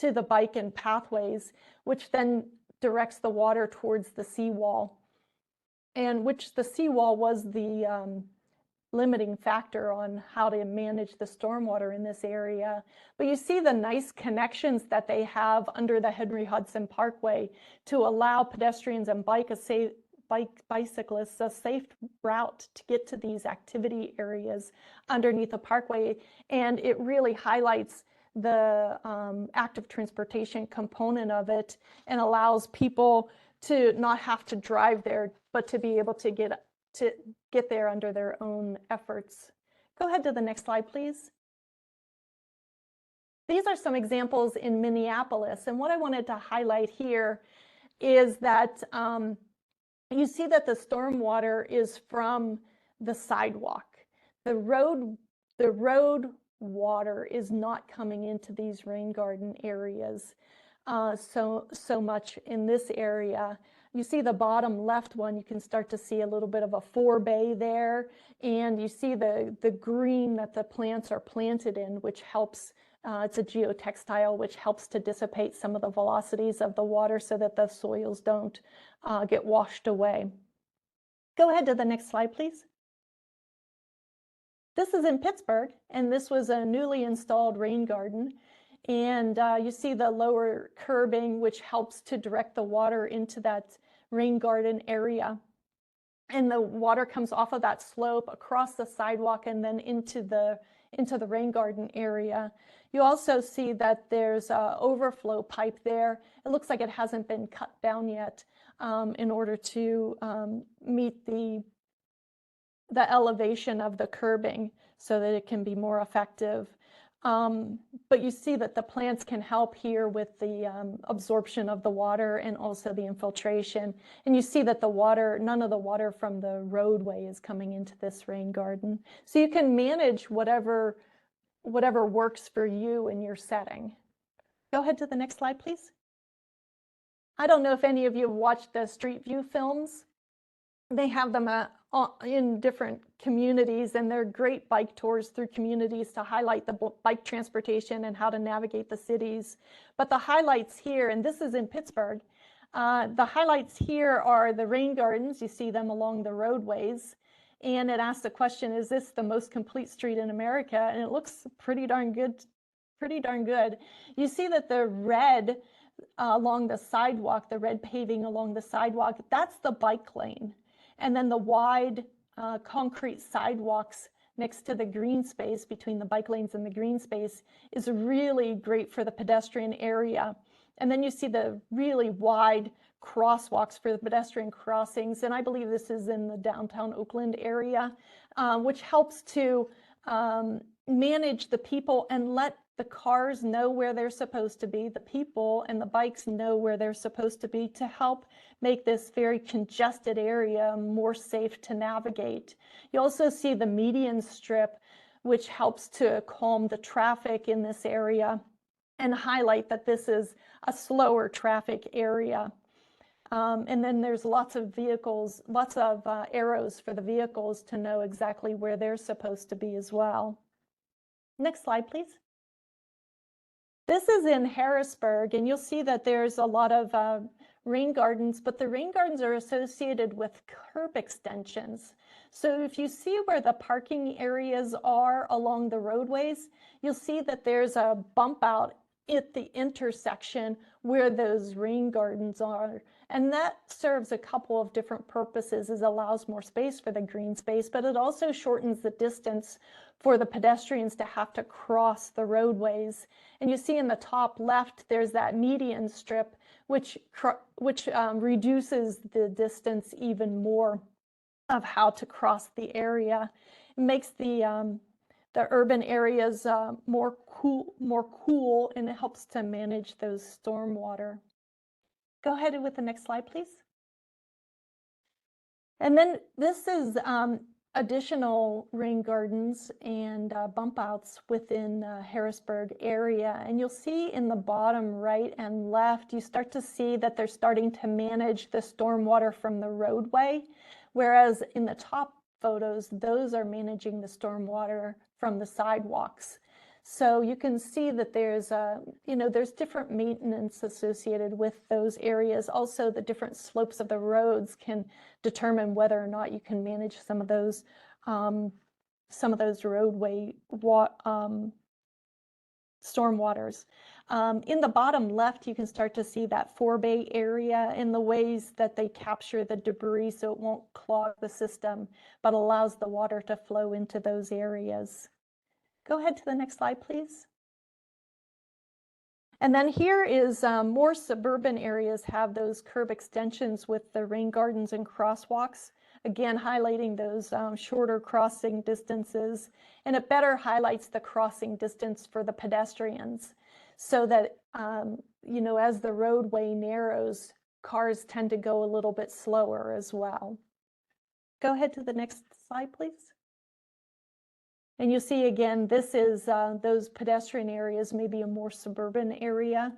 Speaker 7: the bike and pathways, which then directs the water towards the seawall, and which the seawall was the limiting factor on how to manage the stormwater in this area. But you see the nice connections that they have under the Henry Hudson Parkway to allow pedestrians and bicyclists a safe route to get to these activity areas underneath the parkway. And it really highlights the active transportation component of it and allows people to not have to drive there, but to be able to get there under their own efforts. Go ahead to the next slide, please. These are some examples in Minneapolis. And what I wanted to highlight here is that you see that the stormwater is from the sidewalk. The road water is not coming into these rain garden areas so much in this area. You see the bottom left one, you can start to see a little bit of a forebay there. And you see the green that the plants are planted in, which helps, it's a geotextile, which helps to dissipate some of the velocities of the water so that the soils don't get washed away. Go ahead to the next slide, please. This is in Pittsburgh, and this was a newly installed rain garden. And you see the lower curbing, which helps to direct the water into that rain garden area. And the water comes off of that slope across the sidewalk and then into the rain garden area. You also see that there's an overflow pipe there. It looks like it hasn't been cut down yet in order to meet the elevation of the curbing so that it can be more effective. But you see that the plants can help here with the absorption of the water and also the infiltration. And you see that the water, none of the water from the roadway is coming into this rain garden. So you can manage whatever works for you in your setting. Go ahead to the next slide, please. I don't know if any of you have watched the Street View films. They have them in different communities, and they're great bike tours through communities to highlight the bike transportation and how to navigate the cities. But the highlights here, and this is in Pittsburgh, the highlights here are the rain gardens. You see them along the roadways. And it asks the question, is this the most complete street in America? And it looks pretty darn good. You see that the red along the sidewalk, the red paving along the sidewalk, that's the bike lane. And then the wide concrete sidewalks next to the green space between the bike lanes and the green space is really great for the pedestrian area. And then you see the really wide crosswalks for the pedestrian crossings. And I believe this is in the downtown Oakland area, which helps to manage the people and let the cars know where they're supposed to be, the people and the bikes know where they're supposed to be to help make this very congested area more safe to navigate. You also see the median strip, which helps to calm the traffic in this area and highlight that this is a slower traffic area. And then there's lots of vehicles, lots of arrows for the vehicles to know exactly where they're supposed to be as well. Next slide, please. This is in Harrisburg, and you'll see that there's a lot of rain gardens, but the rain gardens are associated with curb extensions. So if you see where the parking areas are along the roadways, you'll see that there's a bump out at the intersection where those rain gardens are. And that serves a couple of different purposes. It allows more space for the green space, but it also shortens the distance for the pedestrians to have to cross the roadways. And you see in the top left, there's that median strip, which reduces the distance even more of how to cross the area. It makes the urban areas more cool, and it helps to manage those stormwater. Go ahead with the next slide, please. And then this is additional rain gardens and bump outs within Harrisburg area. And you'll see in the bottom right and left, you start to see that they're starting to manage the stormwater from the roadway, whereas in the top photos, those are managing the stormwater from the sidewalks. So you can see that there's there's different maintenance associated with those areas. Also, the different slopes of the roads can determine whether or not you can manage some of those roadway stormwaters. In the bottom left, you can start to see that forebay area in the ways that they capture the debris so it won't clog the system, but allows the water to flow into those areas. Go ahead to the next slide, please. And then here is more suburban areas have those curb extensions with the rain gardens and crosswalks, again highlighting those shorter crossing distances, and it better highlights the crossing distance for the pedestrians so that as the roadway narrows, cars tend to go a little bit slower as well. Go ahead to the next slide, please. And you see again, this is those pedestrian areas, maybe a more suburban area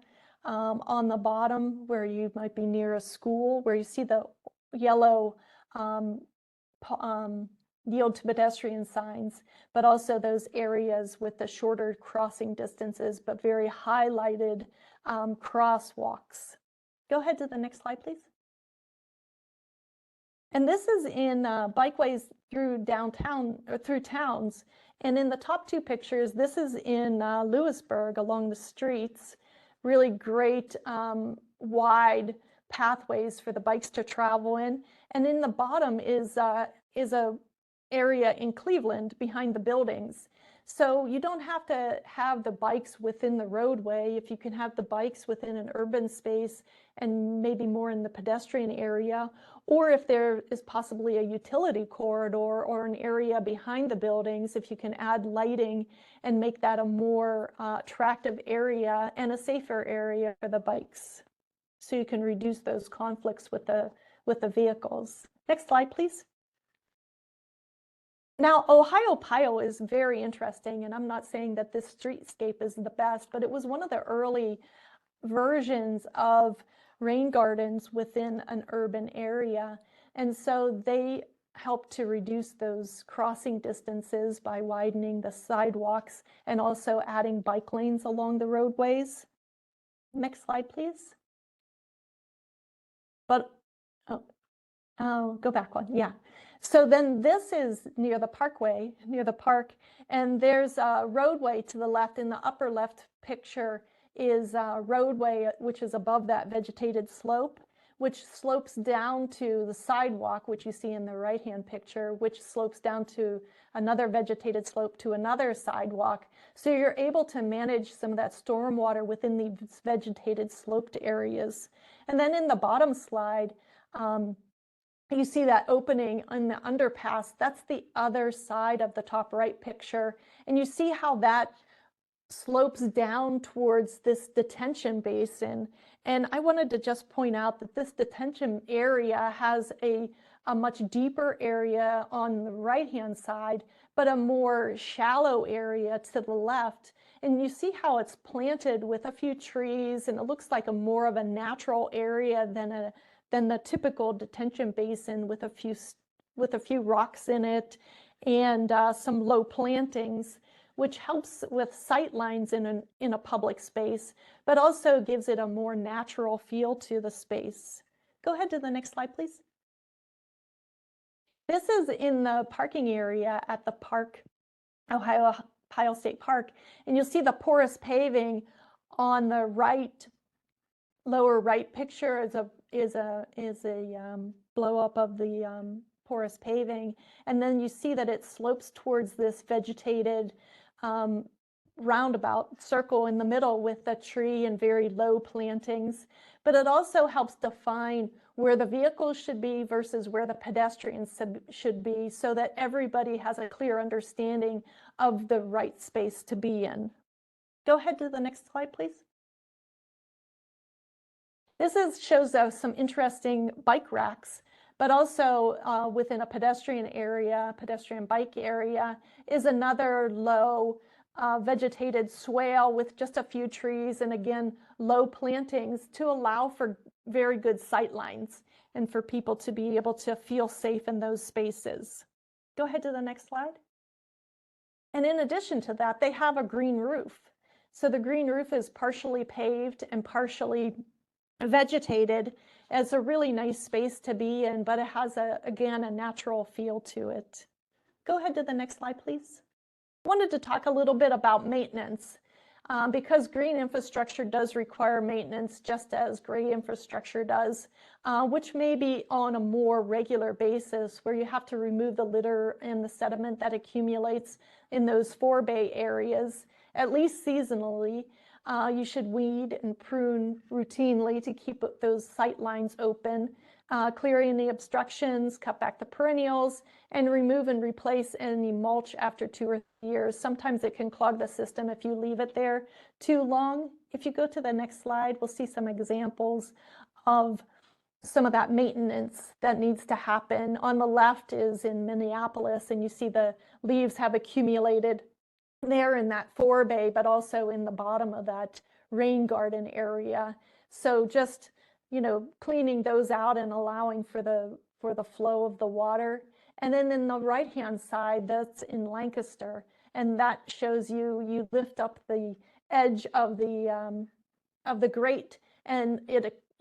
Speaker 7: on the bottom where you might be near a school, where you see the yellow yield to pedestrian signs, but also those areas with the shorter crossing distances, but very highlighted crosswalks. Go ahead to the next slide, please. And this is in bikeways through downtown or through towns. And in the top two pictures, this is in Lewisburg along the streets. Really great wide pathways for the bikes to travel in. And in the bottom is a area in Cleveland behind the buildings. So you don't have to have the bikes within the roadway. If you can have the bikes within an urban space and maybe more in the pedestrian area, or if there is possibly a utility corridor or an area behind the buildings, if you can add lighting and make that a more attractive area and a safer area for the bikes. So you can reduce those conflicts with the vehicles. Next slide, please. Now, Ohiopyle is very interesting, and I'm not saying that this streetscape is the best, but it was one of the early versions of rain gardens within an urban area. And so they helped to reduce those crossing distances by widening the sidewalks and also adding bike lanes along the roadways. Next slide, please. But, oh, go back one, yeah. So then this is near the parkway, near the park, and there's a roadway to the left. In the upper left picture is a roadway which is above that vegetated slope, which slopes down to the sidewalk, which you see in the right-hand picture, which slopes down to another vegetated slope to another sidewalk. So you're able to manage some of that stormwater within these vegetated sloped areas. And then in the bottom slide, you see that opening in the underpass. That's the other side of the top right picture. And you see how that slopes down towards this detention basin. And I wanted to just point out that this detention area has a much deeper area on the right-hand side, but a more shallow area to the left. And you see how it's planted with a few trees, and it looks like more of a natural area than the typical detention basin with a few rocks in it and some low plantings, which helps with sight lines in a public space, but also gives it a more natural feel to the space. Go ahead to the next slide, please. This is in the parking area at the park, Ohiopyle State Park, and you'll see the porous paving on the right, lower right picture is a blow up of the porous paving, and then you see that it slopes towards this vegetated roundabout circle in the middle with the tree and very low plantings. But it also helps define where the vehicles should be versus where the pedestrians should be, so that everybody has a clear understanding of the right space to be in. Go ahead to the next slide, please. This shows some interesting bike racks, but also within a pedestrian area, pedestrian bike area, is another low vegetated swale with just a few trees and again, low plantings to allow for very good sight lines and for people to be able to feel safe in those spaces. Go ahead to the next slide. And in addition to that, they have a green roof. So the green roof is partially paved and partially vegetated. It's a really nice space to be in, but it has again a natural feel to it. Go ahead to the next slide, please. I wanted to talk a little bit about maintenance because green infrastructure does require maintenance just as gray infrastructure does, which may be on a more regular basis where you have to remove the litter and the sediment that accumulates in those forebay areas, at least seasonally. You should weed and prune routinely to keep those sight lines open, clearing the obstructions, cut back the perennials, and remove and replace any mulch after 2 or 3 years. Sometimes it can clog the system if you leave it there too long. If you go to the next slide, we'll see some examples of some of that maintenance that needs to happen. On the left is in Minneapolis, and you see the leaves have accumulated there in that forebay, but also in the bottom of that rain garden area. So just, cleaning those out and allowing for the flow of the water. And then in the right-hand side, that's in Lancaster, and that shows you lift up the edge of the grate and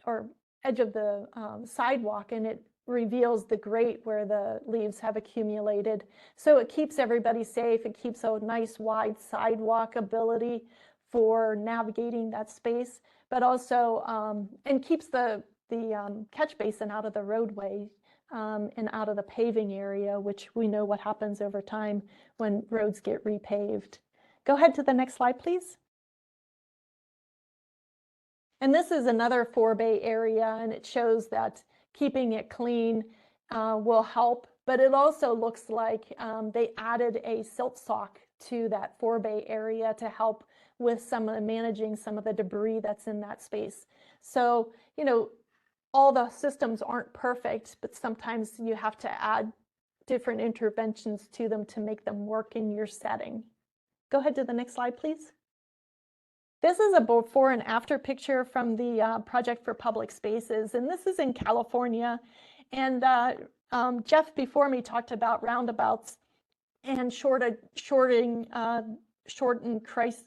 Speaker 7: or edge of the sidewalk, and it reveals the grate where the leaves have accumulated. So it keeps everybody safe. It keeps a nice wide sidewalk ability for navigating that space, but also and keeps the catch basin out of the roadway and out of the paving area, which we know what happens over time when roads get repaved. Go ahead to the next slide, please. And this is another forebay area, and it shows that keeping it clean will help, but it also looks like they added a silt sock to that forebay area to help with some of the managing some of the debris that's in that space. So, you know, all the systems aren't perfect, but sometimes you have to add different interventions to them to make them work in your setting. Go ahead to the next slide, please. This is a before and after picture from the Project for Public Spaces, and this is in California. And Jeff before me talked about roundabouts and shortened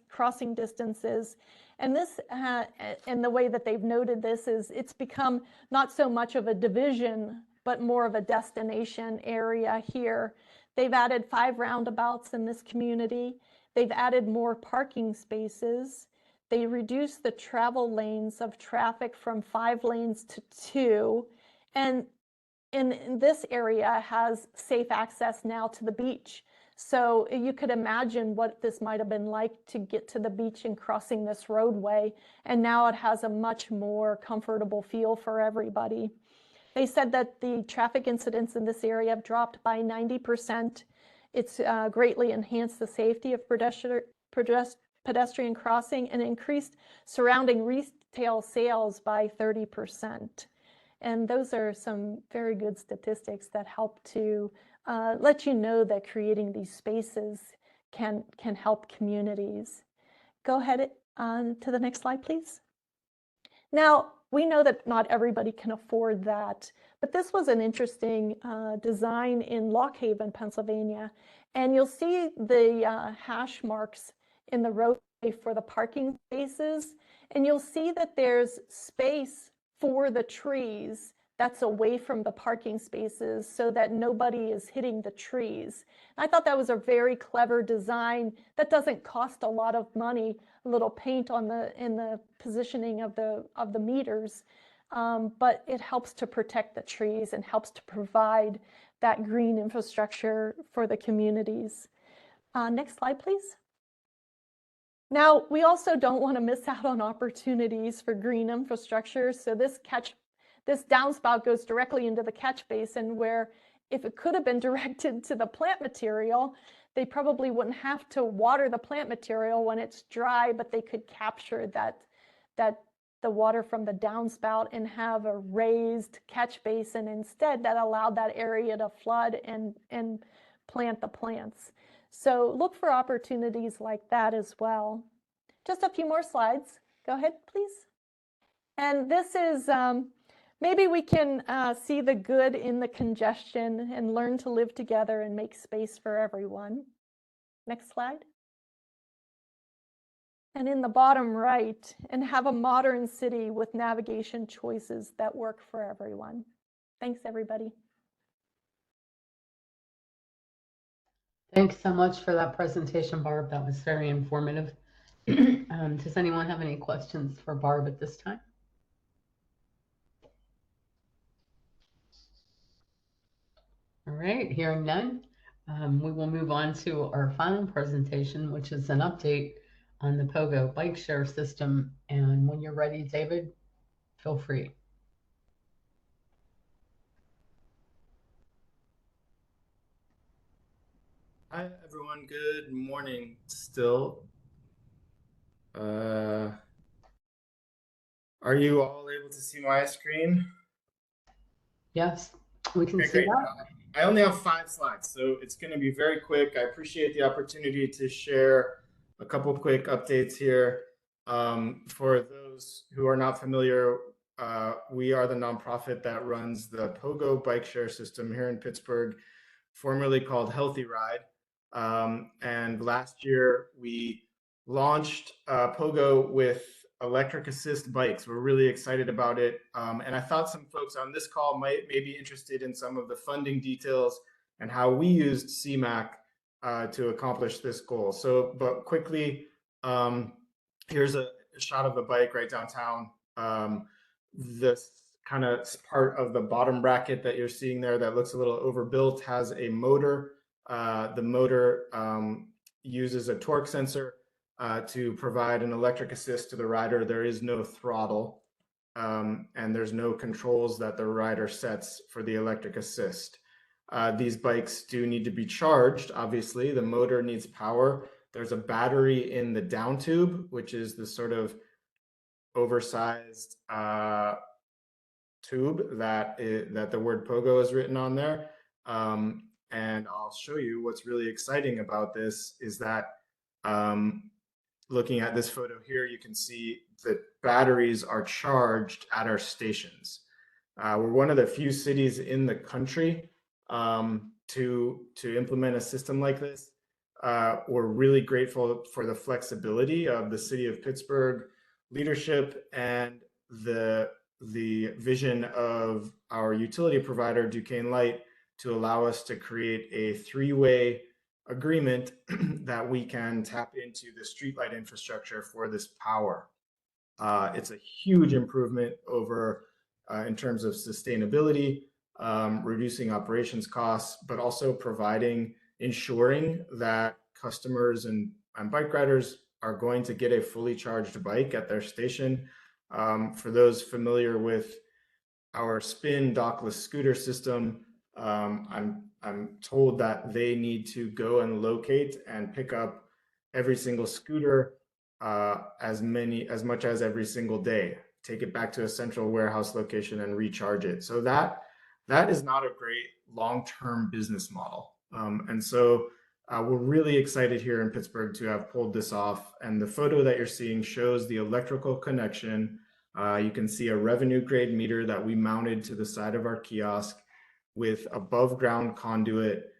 Speaker 7: crossing distances. And this, and the way that they've noted this is it's become not so much of a division, but more of a destination area here. They've added 5 roundabouts in this community. They've added more parking spaces. They reduced the travel lanes of traffic from 5 lanes to 2. And in this area has safe access now to the beach. So you could imagine what this might have been like to get to the beach and crossing this roadway. And now it has a much more comfortable feel for everybody. They said that the traffic incidents in this area have dropped by 90%. It's greatly enhanced the safety of pedestrian crossing and increased surrounding retail sales by 30%. And those are some very good statistics that help to let you know that creating these spaces can help communities. Go ahead to the next slide, please. Now, we know that not everybody can afford that, but this was an interesting design in Lock Haven, Pennsylvania. And you'll see the hash marks in the roadway for the parking spaces. And you'll see that there's space for the trees that's away from the parking spaces so that nobody is hitting the trees. I thought that was a very clever design that doesn't cost a lot of money, a little paint on in the positioning of the meters, but it helps to protect the trees and helps to provide that green infrastructure for the communities. Next slide, please. Now, we also don't want to miss out on opportunities for green infrastructure. So this downspout goes directly into the catch basin, where if it could have been directed to the plant material, they probably wouldn't have to water the plant material when it's dry, but they could capture the water from the downspout and have a raised catch basin instead that allowed that area to flood and plant the plants. So look for opportunities like that as well. Just a few more slides. Go ahead, please. And this is, maybe we can see the good in the congestion and learn to live together and make space for everyone. Next slide. And in the bottom right, and have a modern city with navigation choices that work for everyone. Thanks, everybody.
Speaker 2: Thanks so much for that presentation, Barb. That was very informative. Does anyone have any questions for Barb at this time? All right, hearing none, we will move on to our final presentation, which is an update on the Pogo bike share system. And when you're ready, David, feel free.
Speaker 8: Hi, everyone. Good morning still. Are you all able to see my screen?
Speaker 2: Yes, we can see
Speaker 8: great.
Speaker 2: that.
Speaker 8: I only have 5 slides, so it's going to be very quick. I appreciate the opportunity to share a couple of quick updates here. For those who are not familiar, we are the nonprofit that runs the Pogo bike share system here in Pittsburgh, formerly called Healthy Ride. And last year we launched Pogo with electric assist bikes. We're really excited about it. And I thought some folks on this call may be interested in some of the funding details and how we used CMAQ to accomplish this goal. So, but quickly, here's a shot of the bike right downtown. This kind of part of the bottom bracket that you're seeing there that looks a little overbuilt has a motor. The motor uses a torque sensor to provide an electric assist to the rider. There is no throttle, and there's no controls that the rider sets for the electric assist. These bikes do need to be charged. Obviously, the motor needs power. There's a battery in the down tube, which is the sort of oversized tube that the word Pogo is written on there. And I'll show you what's really exciting about this is that looking at this photo here, you can see that batteries are charged at our stations. We're one of the few cities in the country to implement a system like this. We're really grateful for the flexibility of the city of Pittsburgh leadership and the vision of our utility provider, Duquesne Light, to allow us to create a three-way agreement that we can tap into the streetlight infrastructure for this power. It's a huge improvement over in terms of sustainability, reducing operations costs, but also ensuring that customers and bike riders are going to get a fully charged bike at their station. For those familiar with our Spin dockless scooter system, I'm told that they need to go and locate and pick up every single scooter as much as every single day, take it back to a central warehouse location and recharge it. So that is not a great long-term business model. And so we're really excited here in Pittsburgh to have pulled this off. And the photo that you're seeing shows the electrical connection. You can see a revenue grade meter that we mounted to the side of our kiosk with above ground conduit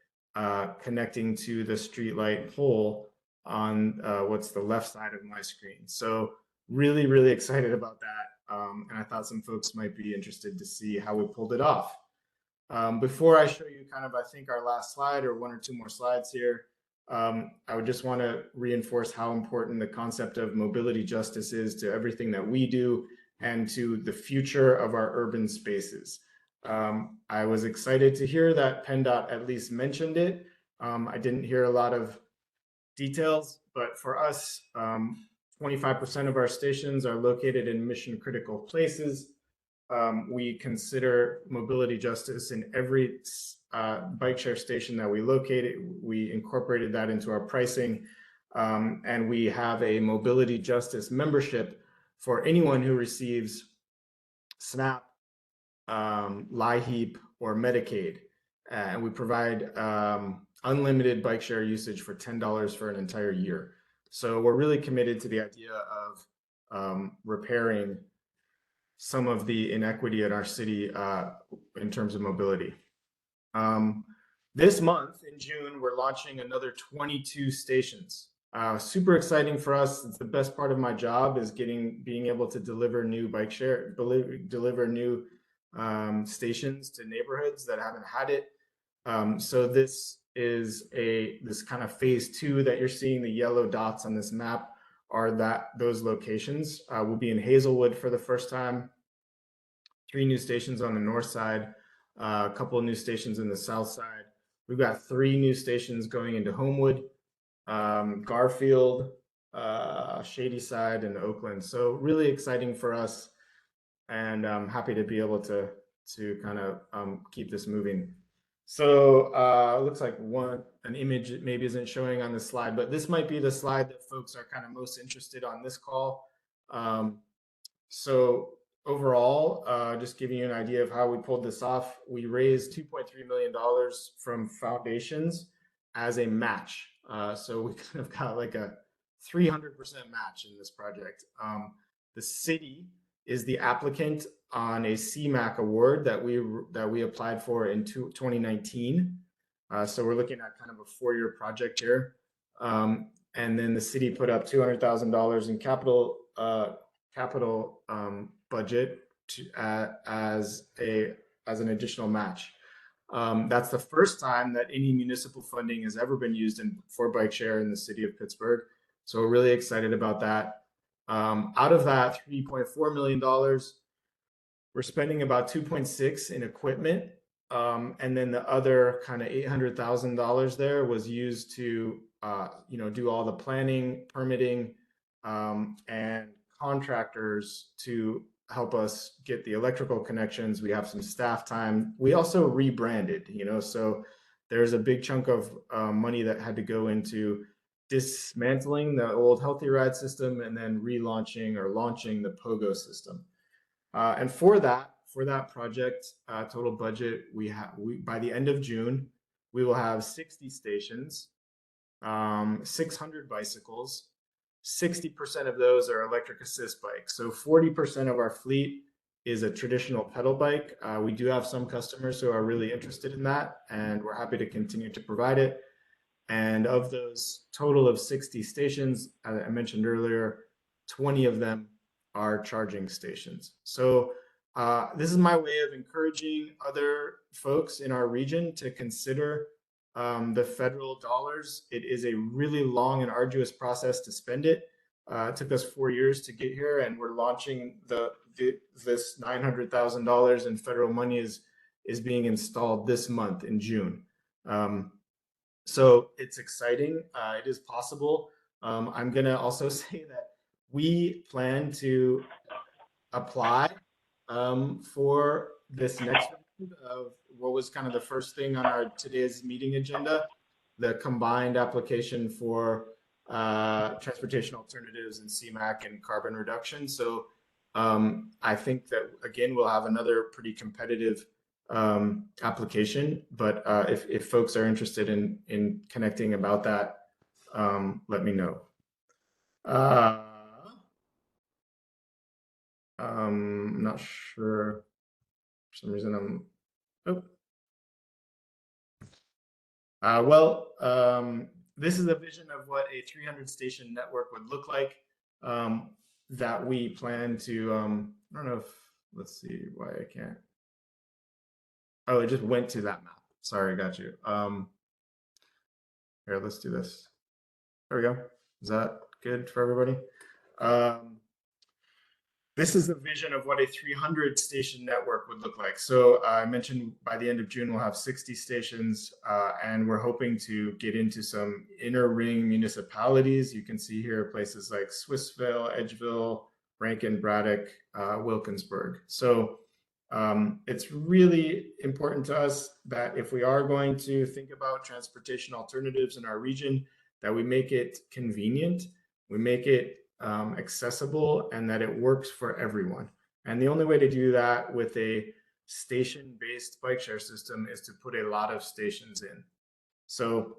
Speaker 8: connecting to the streetlight pole on what's the left side of my screen. So really, really excited about that. And I thought some folks might be interested to see how we pulled it off. Before I show you kind of, I think, our last slide or one or two more slides here, I would just want to reinforce how important the concept of mobility justice is to everything that we do and to the future of our urban spaces. I was excited to hear that PennDOT at least mentioned it. I didn't hear a lot of details, but for us, 25% of our stations are located in mission critical places. We consider mobility justice in every bike share station that we located. We incorporated that into our pricing, and we have a mobility justice membership for anyone who receives SNAP, LIHEAP, or Medicaid. And we provide unlimited bike share usage for $10 for an entire year. So we're really committed to the idea of repairing some of the inequity in our city in terms of mobility. This month in June, we're launching another 22 stations. Super exciting for us. It's the best part of my job is being able to deliver new bike share, deliver new stations to neighborhoods that haven't had it. So this is this kind of phase 2 that you're seeing. The yellow dots on this map are those locations. We'll be in Hazelwood for the first time, 3 new stations on the north side, a couple of new stations in the south side. We've got 3 new stations going into Homewood, Garfield, Shadyside, and Oakland. So really exciting for us, and I'm happy to be able to kind of keep this moving. So it looks like an image maybe isn't showing on this slide, but this might be the slide that folks are kind of most interested on this call. So overall, just giving you an idea of how we pulled this off, we raised $2.3 million from foundations as a match. So we kind of got like a 300% match in this project. The city is the applicant on a CMAQ award that we applied for in 2019. So we're looking at kind of a 4-year project here. And then the city put up $200,000 in capital budget as an additional match. That's the first time that any municipal funding has ever been used for bike share in the city of Pittsburgh. So we're really excited about that. Out of that $3.4 million, we're spending about 2.6 in equipment. And then the other kind of $800,000 there was used to, do all the planning, permitting, and contractors to help us get the electrical connections. We have some staff time. We also rebranded, so there's a big chunk of money that had to go into dismantling the old Healthy Ride system and then relaunching or launching the Pogo system. And for that project, total budget, by the end of June, we will have 60 stations, 600 bicycles. 60% of those are electric assist bikes. So 40% of our fleet is a traditional pedal bike. We do have some customers who are really interested in that, and we're happy to continue to provide it. And of those total of 60 stations, I mentioned earlier, 20 of them are charging stations. So this is my way of encouraging other folks in our region to consider the federal dollars. It is a really long and arduous process to spend it. It took us 4 years to get here, and we're launching this $900,000 in federal money is being installed this month in June. So it's exciting. It is possible. I'm going to also say that we plan to apply for this next round of what was kind of the first thing on our today's meeting agenda, the combined application for transportation alternatives and CMAQ and carbon reduction. So I think that, again, we'll have another pretty competitive application, but if folks are interested in connecting about that, let me know. I'm not sure. For some reason, this is a vision of what a 300 station network would look like that we plan to, I don't know if, let's see why I can't. Oh, it just went to that map. Sorry, I got you. Here, let's do this. There we go. Is that good for everybody? This is the vision of what a 300 station network would look like. So I mentioned by the end of June, we'll have 60 stations, and we're hoping to get into some inner ring municipalities. You can see here places like Swissville, Edgeville, Rankin, Braddock, Wilkinsburg. So it's really important to us that if we are going to think about transportation alternatives in our region, that we make it convenient, we make it accessible, and that it works for everyone. And the only way to do that with a station-based bike share system is to put a lot of stations in. So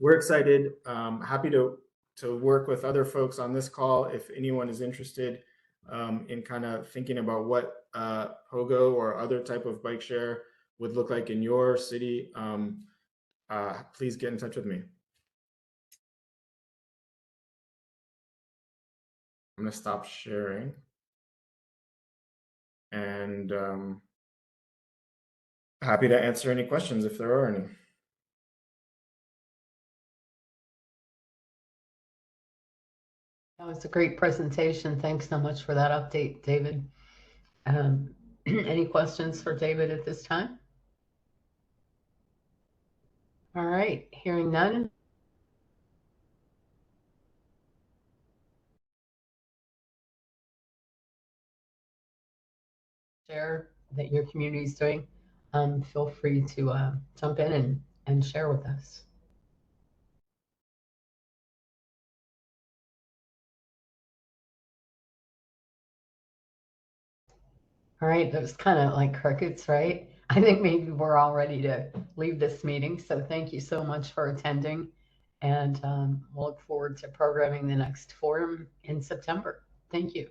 Speaker 8: we're excited, happy to work with other folks on this call. If anyone is interested in kind of thinking about what Pogo or other type of bike share would look like in your city, please get in touch with me. I'm going to stop sharing, and happy to answer any questions if there are any.
Speaker 2: That was a great presentation. Thanks so much for that update, David. Any questions for David at this time? All right, hearing none. Share that your community is doing, feel free to jump in and share with us. All right, that was kind of like crickets, right? I think maybe we're all ready to leave this meeting. So thank you so much for attending, and we'll look forward to programming the next forum in September. Thank you.